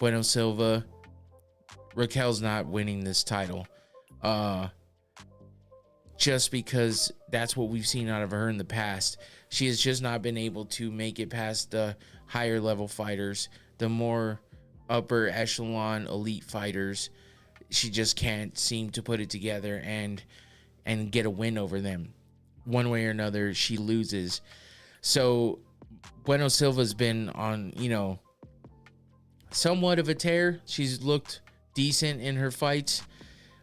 Bueno Silva, Raquel's not winning this title. Just because that's what we've seen out of her in the past. She has just not been able to make it past the higher level fighters, the more upper echelon elite fighters. She just can't seem to put it together and get a win over them. One way or another, she loses. So Bueno Silva's been on, you know, somewhat of a tear. She's looked decent in her fights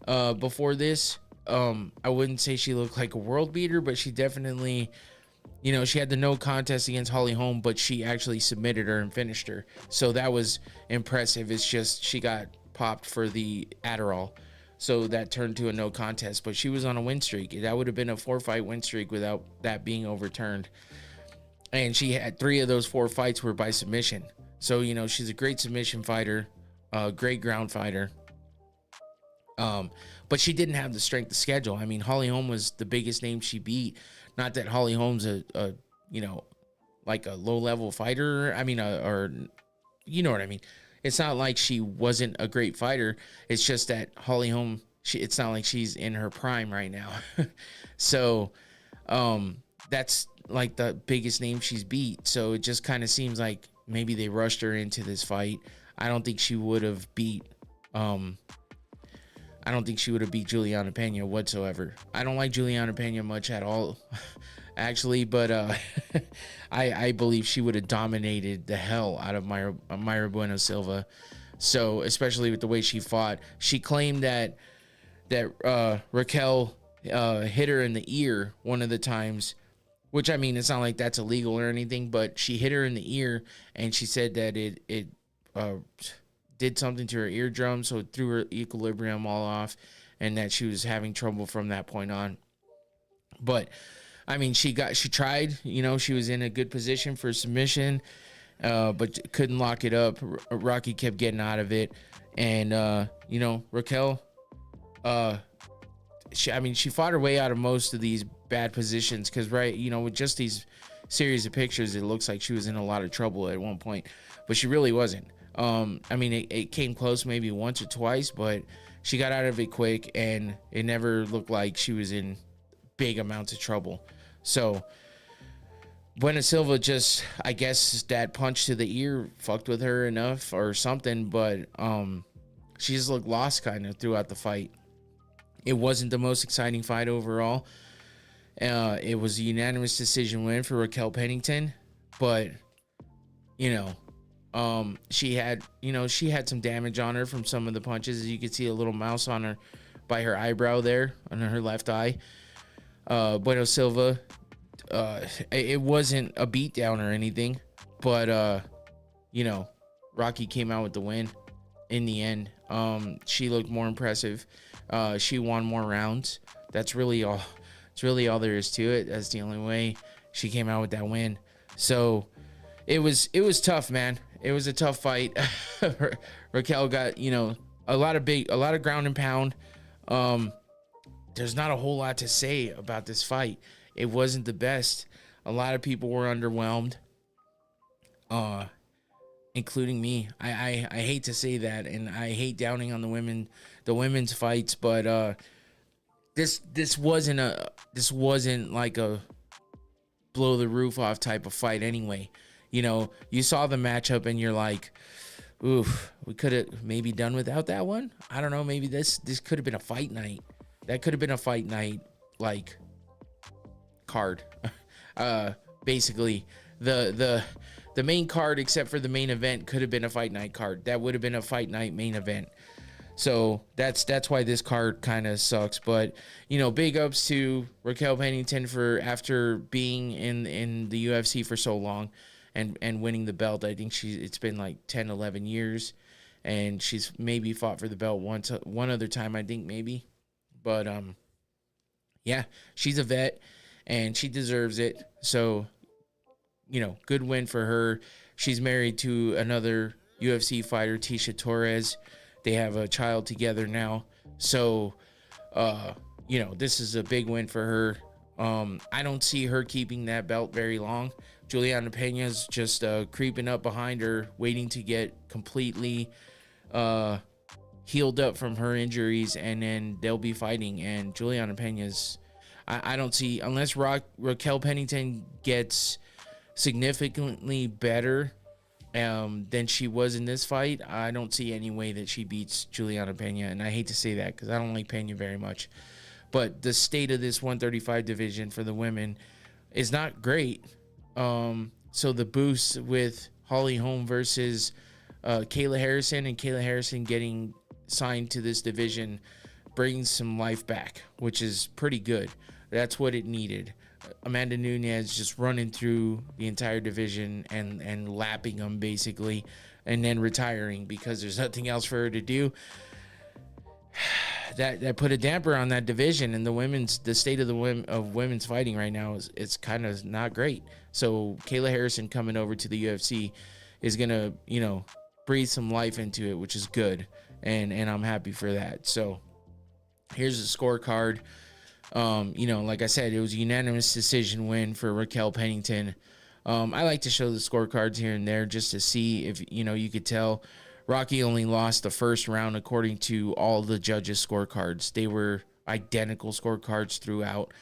before this. I wouldn't say she looked like a world beater, but she definitely, you know, she had the no contest against Holly Holm, but she actually submitted her and finished her. So that was impressive. It's just she got popped for the Adderall, so that turned to a no contest. But she was on a win streak. That would have been a 4-fight win streak without that being overturned. And she had 3 of those 4 fights were by submission. So, you know, she's a great submission fighter, great ground fighter. But she didn't have the strength of schedule. I mean, Holly Holm was the biggest name she beat. Not that Holly Holm's a you know, like a low level fighter. I mean, or you know what I mean. It's not like she wasn't a great fighter. It's just that Holly Holm, it's not like she's in her prime right now. So that's like the biggest name she's beat. So it just kind of seems like maybe they rushed her into this fight. I don't think she would have beat Juliana Pena whatsoever. I don't like Juliana Pena much at all, actually, but I believe she would have dominated the hell out of Mayra Bueno Silva. So especially with the way she fought, she claimed that Raquel hit her in the ear one of the times, which, I mean, it's not like that's illegal or anything, but she hit her in the ear, and she said that it did something to her eardrum, so it threw her equilibrium all off, and that she was having trouble from that point on. But I mean, she tried, she was in a good position for submission, but couldn't lock it up. Rocky kept getting out of it, and Raquel, she fought her way out of most of these bad positions, because with just these series of pictures, it looks like she was in a lot of trouble at one point, but she really wasn't. It came close maybe once or twice, but she got out of it quick, and it never looked like she was in big amounts of trouble. So Bueno Silva just, I guess that punch to the ear fucked with her enough or something, but she just looked lost kind of throughout the fight. It wasn't the most exciting fight overall. It was a unanimous decision win for Raquel Pennington, but she had some damage on her from some of the punches. As you can see, a little mouse on her by her eyebrow there on her left eye. Bueno Silva, it wasn't a beatdown or anything, but Rocky came out with the win in the end. She looked more impressive. She won more rounds. That's really all. It's really all there is to it. That's the only way she came out with that win. So it was tough, man. It was a tough fight. Raquel got, a lot of ground and pound. There's not a whole lot to say about this fight. It wasn't the best. A lot of people were underwhelmed, including me. I hate to say that, and I hate downing on the women's fights, but this wasn't like a blow the roof off type of fight anyway. You saw the matchup and you're like, oof, we could have maybe done without that one. I don't know. Maybe this could have been a fight night. That could have been a fight night, like, card. Basically, the main card, except for the main event, could have been a fight night card. That would have been a fight night main event. So that's why this card kind of sucks. But, big ups to Raquel Pennington for, after being in the UFC for so long and winning the belt. I think it's been like 10, 11 years, and she's maybe fought for the belt one other time, I think, maybe. But yeah, she's a vet and she deserves it. So, good win for her. She's married to another UFC fighter, Tisha Torres. They have a child together now. So, this is a big win for her. I don't see her keeping that belt very long. Juliana Pena's just creeping up behind her, waiting to get completely healed up from her injuries, and then they'll be fighting. And Juliana Pena's, I don't see, unless Raquel Pennington gets significantly better than she was in this fight, I don't see any way that she beats Juliana Pena. And I hate to say that because I don't like Pena very much, but the state of this 135 division for the women is not great. So the boost with Holly Holm versus Kayla Harrison, and Kayla Harrison getting signed to this division, brings some life back, which is pretty good. That's what it needed. Amanda Nunes just running through the entire division and lapping them basically, and then retiring because there's nothing else for her to do. That put a damper on that division, and the state of women's fighting right now it's kind of not great. So Kayla Harrison coming over to the UFC is gonna breathe some life into it, which is good, and I'm happy for that. So here's the scorecard. Like I said, it was a unanimous decision win for Raquel Pennington. I like to show the scorecards here and there just to see if, you could tell Rocky only lost the first round according to all the judges' scorecards. They were identical scorecards throughout.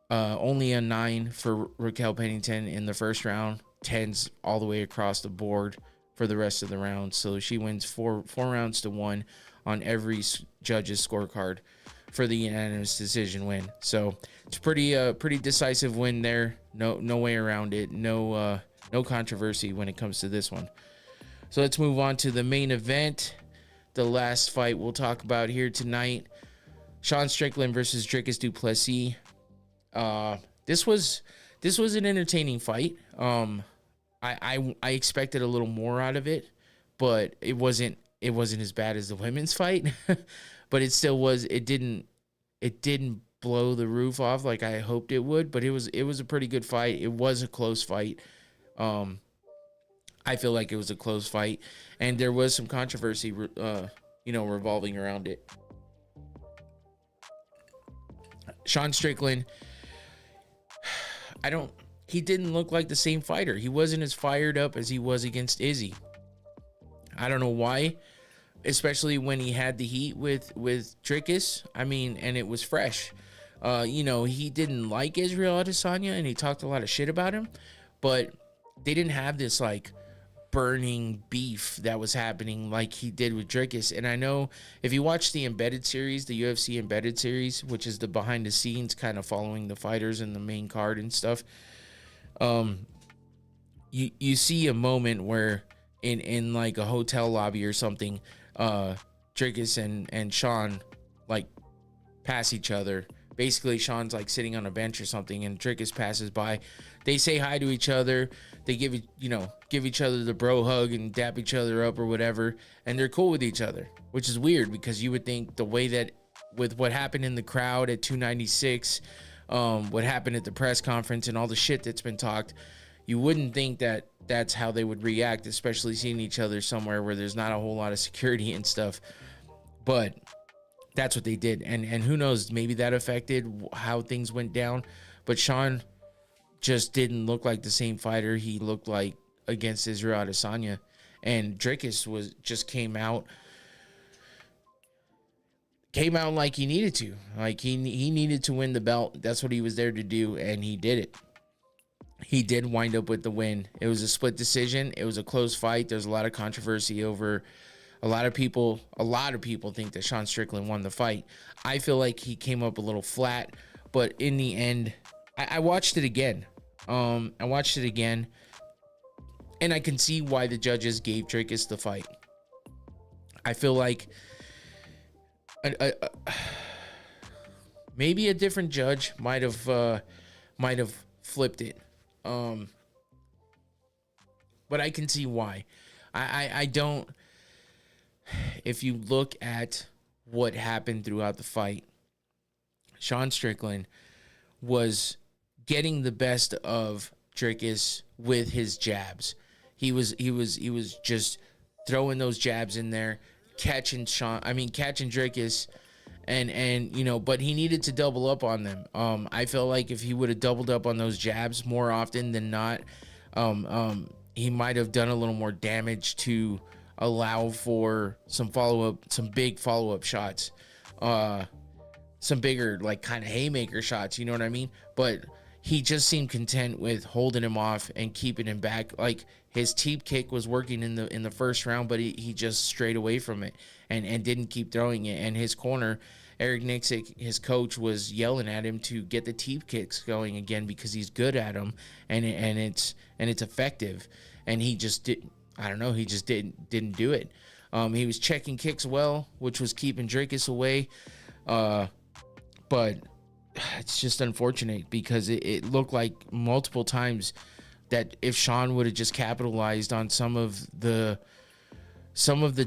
Only a 9 for Raquel Pennington in the first round, 10s all the way across the board for the rest of the rounds. So she wins four rounds to 1 on every judge's scorecard for the unanimous decision win. So it's pretty decisive win there. No way around it. No controversy when it comes to this one. So let's move on to the main event. The last fight we'll talk about here tonight. Sean Strickland versus Dricus du Plessis. This was an entertaining fight. I expected a little more out of it, but it wasn't as bad as the women's fight. But it still was. It didn't blow the roof off like I hoped it would. But it was a pretty good fight. It was a close fight. I feel like it was a close fight, and there was some controversy, revolving around it. Sean Strickland, he didn't look like the same fighter. He wasn't as fired up as he was against Izzy. I don't know why, especially when he had the heat with Dricus. I mean, and it was fresh. He didn't like Israel Adesanya, and he talked a lot of shit about him, but they didn't have this like burning beef that was happening like he did with Dricus. And I know if you watch the Embedded series, the UFC Embedded series, which is the behind the scenes kind of following the fighters and the main card and stuff, you see a moment where in like a hotel lobby or something, Dricus and Sean like pass each other. Basically, Sean's like sitting on a bench or something, and Dricus passes by. They say hi to each other. They give each other the bro hug and dap each other up or whatever, and they're cool with each other, which is weird because you would think the way that with what happened in the crowd at 296, what happened at the press conference and all the shit that's been talked, you wouldn't think that that's how they would react, especially seeing each other somewhere where there's not a whole lot of security and stuff. But that's what they did, and who knows, maybe that affected how things went down. But Sean just didn't look like the same fighter he looked like against Israel Adesanya, and Dricus came out like he needed to, like he needed to win the belt. That's what he was there to do, and he did it. He did wind up with the win. It was a split decision. It was a close fight. There's a lot of controversy over. A lot of people think that Sean Strickland won the fight. I feel like he came up a little flat, but in the end, I watched it again. And I can see why the judges gave Dricus the fight. I feel like maybe a different judge might have flipped it. But I can see why. I don't. If you look at what happened throughout the fight, Sean Strickland was getting the best of Dricus with his jabs. He was just throwing those jabs in there, catching Dricus, and but he needed to double up on them. I feel like if he would have doubled up on those jabs more often than not, he might have done a little more damage to allow for some big follow-up shots, some bigger like kind of haymaker shots, you know what I mean? But he just seemed content with holding him off and keeping him back. Like his teep kick was working in the first round, but he just strayed away from it and didn't keep throwing it. And his corner, Eric Nixick, his coach, was yelling at him to get the teep kicks going again because he's good at them and it's effective. And he just didn't. I don't know. He just didn't do it. He was checking kicks well, which was keeping Dricus away. But it's just unfortunate because it looked like multiple times that if Sean would have just capitalized on some of the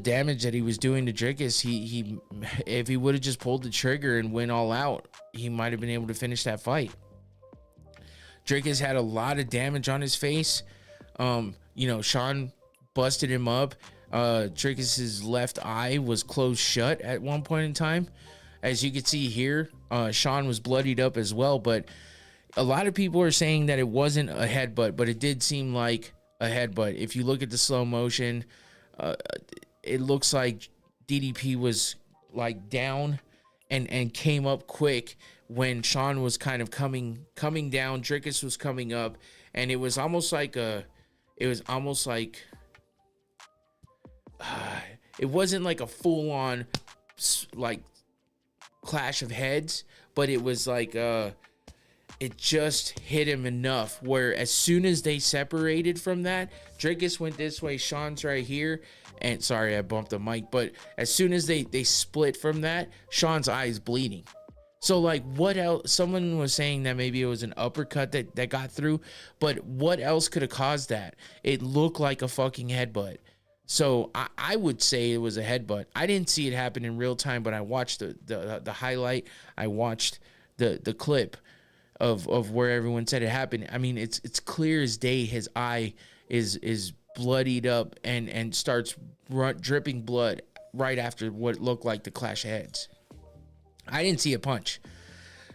damage that he was doing to Dricus, if he would have just pulled the trigger and went all out, he might have been able to finish that fight. Dricus had a lot of damage on his face. Sean busted him up. Dricus's left eye was closed shut at one point in time. As you can see here, Sean was bloodied up as well, but A lot of people are saying that it wasn't a headbutt, but it did seem like a headbutt. If you look at the slow motion, it looks like DDP was like down and came up quick when Sean was kind of coming down. Drickus was coming up, and it was almost like it wasn't like a full on like clash of heads, but it was like it just hit him enough where as soon as they separated from that, Drickus went this way, Sean's right here, and sorry I bumped the mic, but as soon as they split from that, Sean's eye is bleeding. So like, what else? Someone was saying that maybe it was an uppercut that got through, but what else could have caused that? It looked like a fucking headbutt. So I would say it was a headbutt. I didn't see it happen in real time, but I watched the highlight. I watched the clip of where everyone said it happened. I mean, it's clear as day. His eye is bloodied up and starts dripping blood right after what looked like the clash of heads. I didn't see a punch.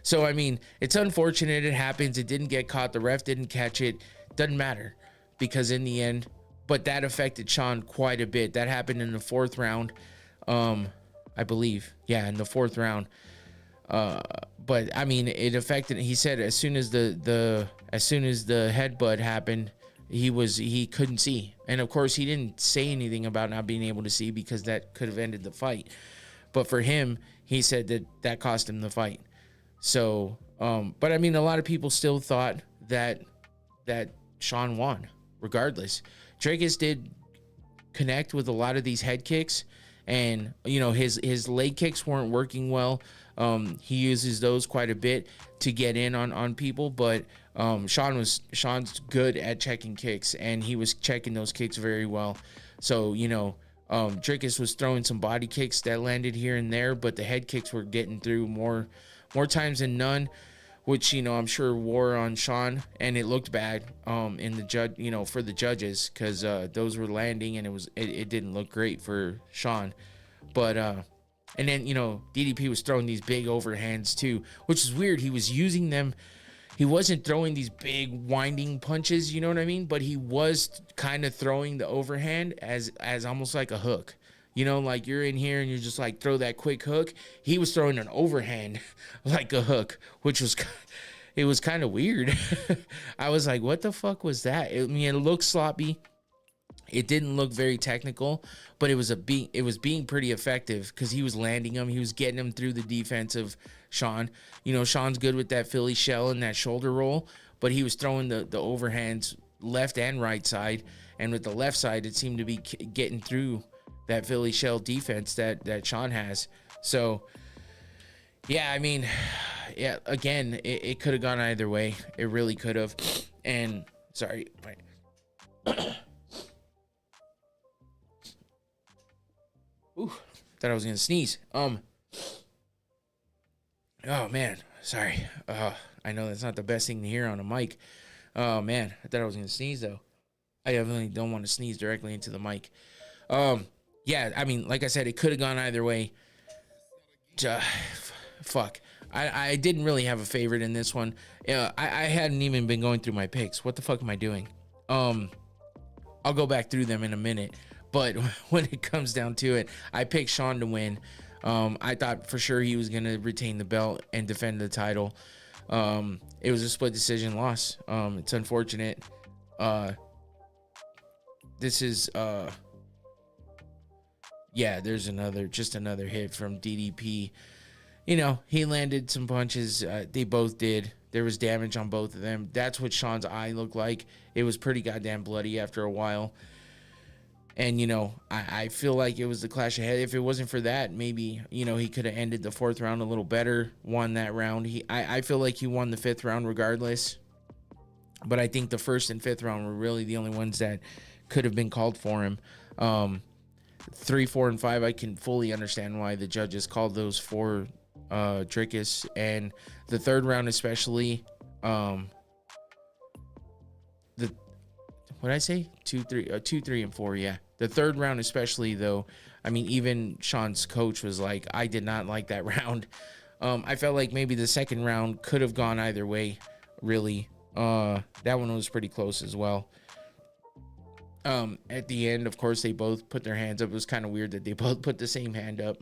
So, I mean, it's unfortunate it happens. It didn't get caught. The ref didn't catch it. Doesn't matter because in the end, but that affected Sean quite a bit. That happened in the 4th round, I believe. Yeah, in the 4th round. But I mean, it affected. He said as soon as the headbutt happened, he couldn't see, and of course he didn't say anything about not being able to see because that could have ended the fight. But for him, he said that cost him the fight. So, but I mean, a lot of people still thought that Sean won, regardless. Drickus did connect with a lot of these head kicks, and you know his leg kicks weren't working well. He uses those quite a bit to get in on people, but Sean's good at checking kicks, and he was checking those kicks very well. So you know, Drickus was throwing some body kicks that landed here and there, but the head kicks were getting through more times than none, which you know I'm sure wore on Sean, and it looked bad in the judge, you know, for the judges because those were landing, and it didn't look great for Sean, but and then, you know, DDP was throwing these big overhands too, which is weird. He was using them. He wasn't throwing these big winding punches, you know what I mean? But he was kind of throwing the overhand as almost like a hook. You know, like you're in here and you're just like throw that quick hook. He was throwing an overhand like a hook, which was it was kind of weird. I was like, what the fuck was that? I mean, it looked sloppy. It didn't look very technical, but it was being pretty effective because he was landing them. He was getting them through the defense of Sean. You know, Sean's good with that Philly shell and that shoulder roll, but he was throwing the overhands left and right side. And with the left side, it seemed to be getting through that Philly shell defense that Sean has. So, yeah, I mean, yeah, again, it could have gone either way. It really could have. And, sorry, ooh, thought I was gonna sneeze. Oh man, sorry. I know that's not the best thing to hear on a mic. Oh man, I thought I was gonna sneeze though. I definitely don't want to sneeze directly into the mic. Yeah, I mean, like I said, it could have gone either way. Fuck. I didn't really have a favorite in this one. I hadn't even been going through my picks. What the fuck am I doing? I'll go back through them in a minute. But when it comes down to it, I picked Sean to win. I thought for sure he was going to retain the belt and defend the title. It was a split decision loss. It's unfortunate. This is, yeah, there's another hit from DDP. You know, he landed some punches. They both did. There was damage on both of them. That's what Sean's eye looked like. It was pretty goddamn bloody after a while. And, you know, I feel like it was the clash ahead. If it wasn't for that, maybe, you know, he could have ended the 4th round a little better, won that round. I feel like he won the 5th round regardless. But I think the 1st and 5th round were really the only ones that could have been called for him. 3, 4, and 5, I can fully understand why the judges called those for Drickus. And the 3rd round especially, what did I say? 2, 3, and 4, yeah. The 3rd round especially, though, I mean, even Sean's coach was like, I did not like that round. I felt like maybe the 2nd round could have gone either way, really. That one was pretty close as well. At the end, of course, they both put their hands up. It was kind of weird that they both put the same hand up,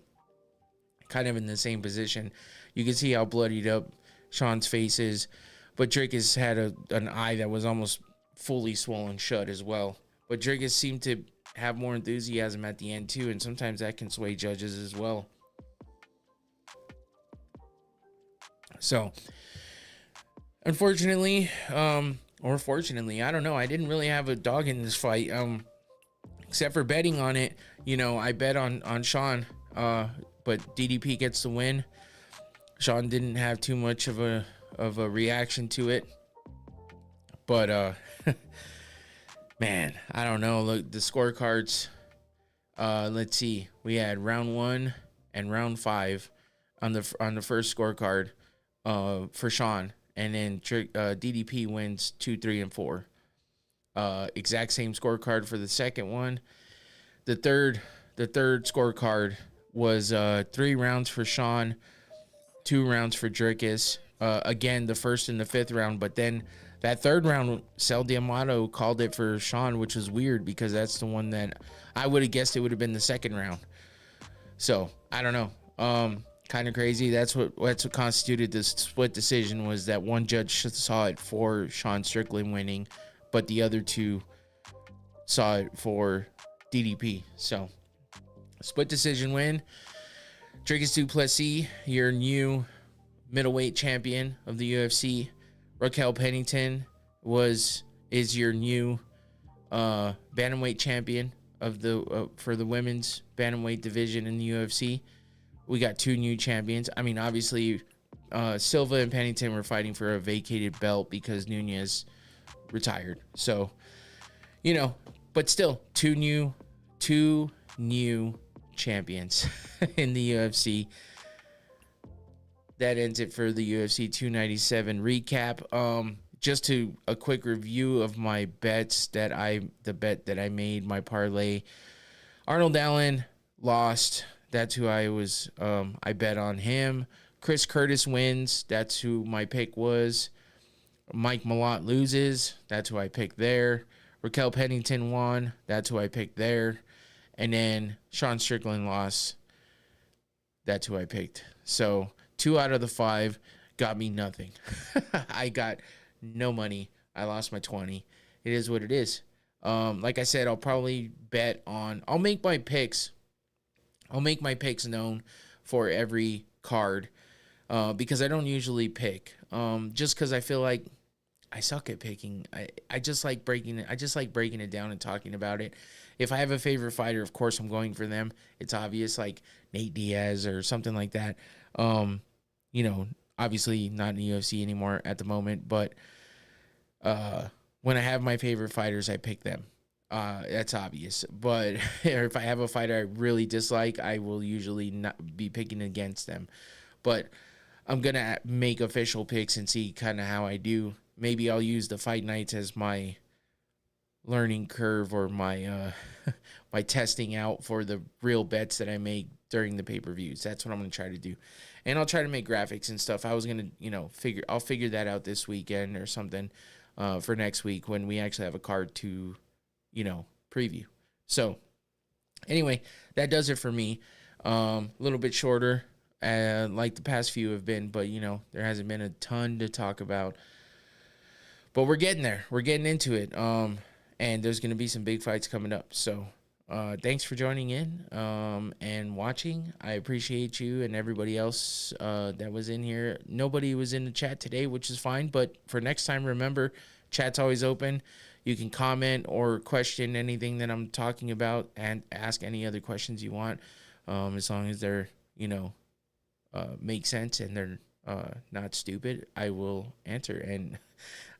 kind of in the same position. You can see how bloodied up Sean's face is, but Dricus had an eye that was almost fully swollen shut as well. But Dricus seemed to have more enthusiasm at the end too, and sometimes that can sway judges as well. So, unfortunately, or fortunately, I don't know. I didn't really have a dog in this fight, except for betting on it. You know, I bet on Sean, but DDP gets the win. Sean didn't have too much of a reaction to it, but man, I don't know. Look, the scorecards. Let's see. We had round 1 and round 5 on the first scorecard for Sean. And then DDP wins 2, 3, and 4. Exact same scorecard for the second one. The third scorecard was 3 rounds for Sean, 2 rounds for Dricus. Again, the first and the 5th round, but then that 3rd round, Cel D'Amato called it for Sean, which was weird because that's the one that I would have guessed it would have been the 2nd round. So I don't know. Kind of crazy. That's what constituted this split decision, was that one judge saw it for Sean Strickland winning, but the other 2 saw it for DDP. So split decision win. Dricus du Plessis, your new middleweight champion of the UFC. Raquel Pennington is your new bantamweight champion of the for the women's bantamweight division in the UFC. We got 2 new champions. I mean, obviously, Silva and Pennington were fighting for a vacated belt because Nunez retired. So, you know, but still, 2 new champions in the UFC. That ends it for the UFC 297 recap. Just a quick review of my bets the bet that I made, my parlay. Arnold Allen lost. That's who I bet on him. Chris Curtis wins. That's who my pick was. Mike Malott loses. That's who I picked there. Raquel Pennington won. That's who I picked there. And then Sean Strickland lost. That's who I picked. So 2 out of the 5 got me nothing. I got no money. I lost my 20. It is what it is. Like I said, I'll probably bet on... I'll make my picks known for every card because I don't usually pick. Just because I feel like I suck at picking. I just like breaking it. I just like breaking it down and talking about it. If I have a favorite fighter, of course I'm going for them. It's obvious, like Nate Diaz or something like that. You know, obviously not in the UFC anymore at the moment, but when I have my favorite fighters, I pick them. That's obvious. But if I have a fighter I really dislike, I will usually not be picking against them. But I'm going to make official picks and see kind of how I do. Maybe I'll use the fight nights as my learning curve or my my testing out for the real bets that I make during the pay-per-views. That's what I'm going to try to do. And I'll try to make graphics and stuff. I was going to, I'll figure that out this weekend or something for next week when we actually have a card to preview. So anyway, that does it for me. A little bit shorter, like the past few have been, but there hasn't been a ton to talk about, but we're getting there. We're getting into it. And there's going to be some big fights coming up. So, thanks for joining in, and watching. I appreciate you and everybody else, that was in here. Nobody was in the chat today, which is fine, but for next time, remember, chat's always open. You can comment or question anything that I'm talking about and ask any other questions you want, as long as they're, make sense and they're not stupid. I will answer. And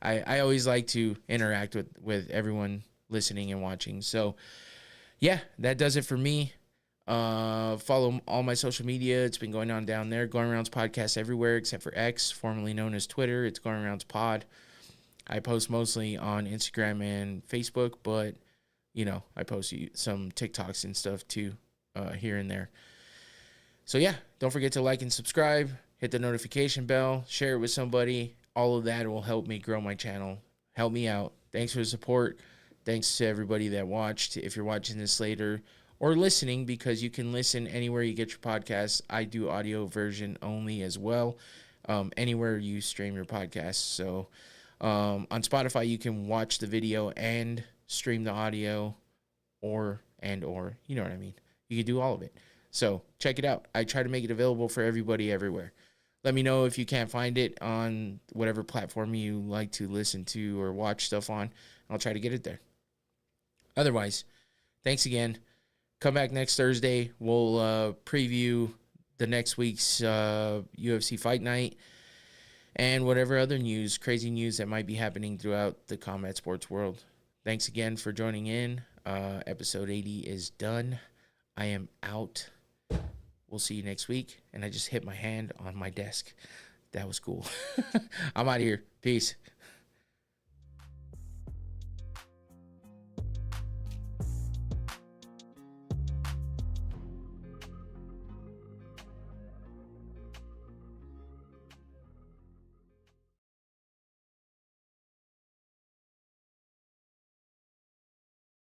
I always like to interact with everyone listening and watching. So, yeah, that does it for me. Follow all my social media. It's been going on down there. Going Rounds Podcast everywhere except for X, formerly known as Twitter. It's Going Rounds Pod. I post mostly on Instagram and Facebook, but, I post some TikToks and stuff too, here and there. So, yeah, don't forget to like and subscribe. Hit the notification bell. Share it with somebody. all of that will help me grow my channel. Help me out. Thanks for the support. Thanks to everybody that watched. If you're watching this later or listening, because you can listen anywhere you get your podcasts. I do audio version only as well, anywhere you stream your podcasts. So on Spotify, you can watch the video and stream the audio, or you know what I mean. You can do all of it. So check it out. I try to make it available for everybody everywhere. Let me know if you can't find it on whatever platform you like to listen to or watch stuff on. I'll try to get it there. Otherwise, thanks again. Come back next Thursday. We'll preview the next week's UFC Fight Night and whatever other news, crazy news that might be happening throughout the combat sports world. Thanks again for joining in. Episode 80 is done. I am out. We'll see you next week. And I just hit my hand on my desk. That was cool. I'm out of here. Peace.